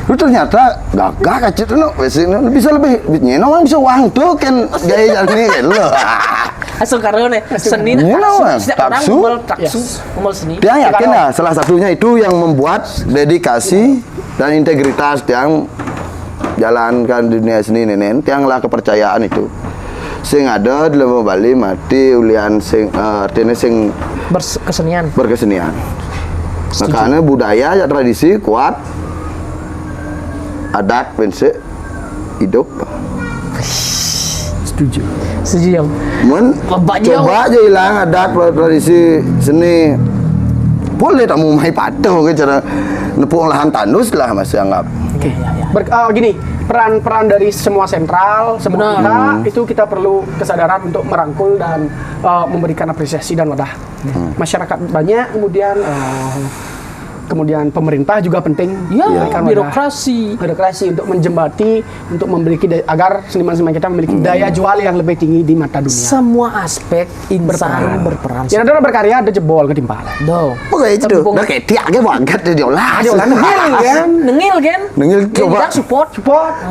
Lu ternyata gagah kacut nu basic nu bisa lebih nyenong bisa uang tuh kan gaya jalani kan lo. Langsung karena seni Iya, Wan. setiap orang Taksu. ngomel seni. Tiang yakin lah salah satunya itu yang membuat dedikasi dan integritas tiang jalankan dunia seni nenen tiang lah kepercayaan itu sing ada di Lembah Bali mati ulian sing artinya sing Berkesenian. berkesenian. Makanya budaya ya tradisi kuat, adat prinsip hidup. Setuju. Setuju ya. Mun Banyak. coba aja hilang adat tradisi seni. Boleh tak mau main patung ke cara nepung lahan tandus lah masih anggap. Oke. Gini, peran-peran dari semua sentral, semua Benar. kita itu kita perlu kesadaran untuk merangkul dan memberikan apresiasi dan wadah. Masyarakat banyak, kemudian pemerintah juga penting. Ya, memberikan wadah. birokrasi untuk menjembati, untuk memiliki agar seniman-seniman kita memiliki daya jual yang lebih tinggi di mata dunia. Semua aspek insan berperan. Yang ada berkarya ada jebol ketimpangan. Do. Pokoknya itu udah kayak tiak ke banget dia lah. Dia ulah nengil kan. Nengil kan? Nengil, coba. Kita support.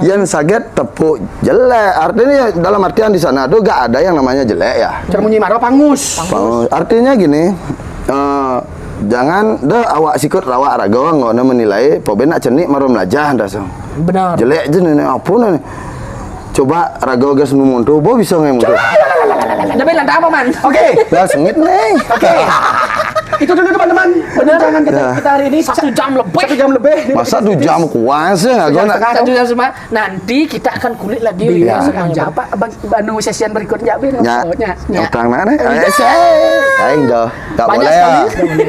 Yang sakit tepuk jelek. Artinya dalam artian di sana tuh gak ada yang namanya jelek ya. Cara munyi marah pangus. Artinya gini, Jangan dah awak sikut rawak raga ngono menilai poben nak cenik marom lajah dah so. Benar. Jelek je ni apa ni. Coba raga gas mumuntu bo bisa ngai muntu. Ada belan apa man? Oke, Lah sengit nih. oke. Itu dulu teman-teman. Perbincangan kita, Ya. kita hari ini 1 jam lebih. 1 jam lebih. Masa 2 jam kuasa Jam nak. setengah. Satu jam semua. Nanti kita akan kulik lagi. Iya, semuanya. jam apa? Banu sesian berikutnya bin. Ya. Ya. Utang mana? Aing dah. Tak Banyak boleh ya. sekali.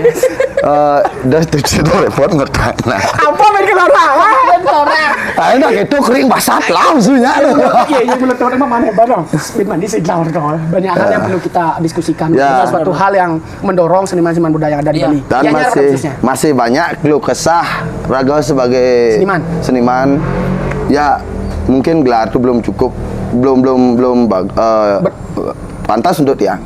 Dah tu repot ngutang. Apa main ke orang? Orang. Aing dah gitu kering basat langsung nya. Iya, iya menurut teman emang mana barang. Speed mandi segala banyak hal yang perlu kita diskusikan. Ya. Suatu hal yang mendorong seniman-seniman budaya yang ada di Ya. Bali. Dan Gianyar khususnya. masih banyak keluh kesah raga sebagai seniman. Ya mungkin gelar itu belum cukup, belum pantas untuk tiang.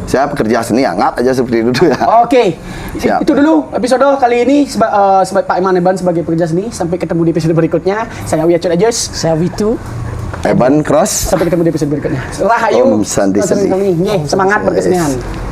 Saya pekerja seni, anggap aja seperti itu ya. Oke, Siap. itu dulu episode kali ini sebagai Pak Iman Eban sebagai pekerja seni. Sampai ketemu di episode berikutnya. Saya Wia Cut Ajus. Saya Witu. Eban Cross. Sampai ketemu di episode berikutnya. Rahayu. Om Santi Sedi. Semangat berkesenian.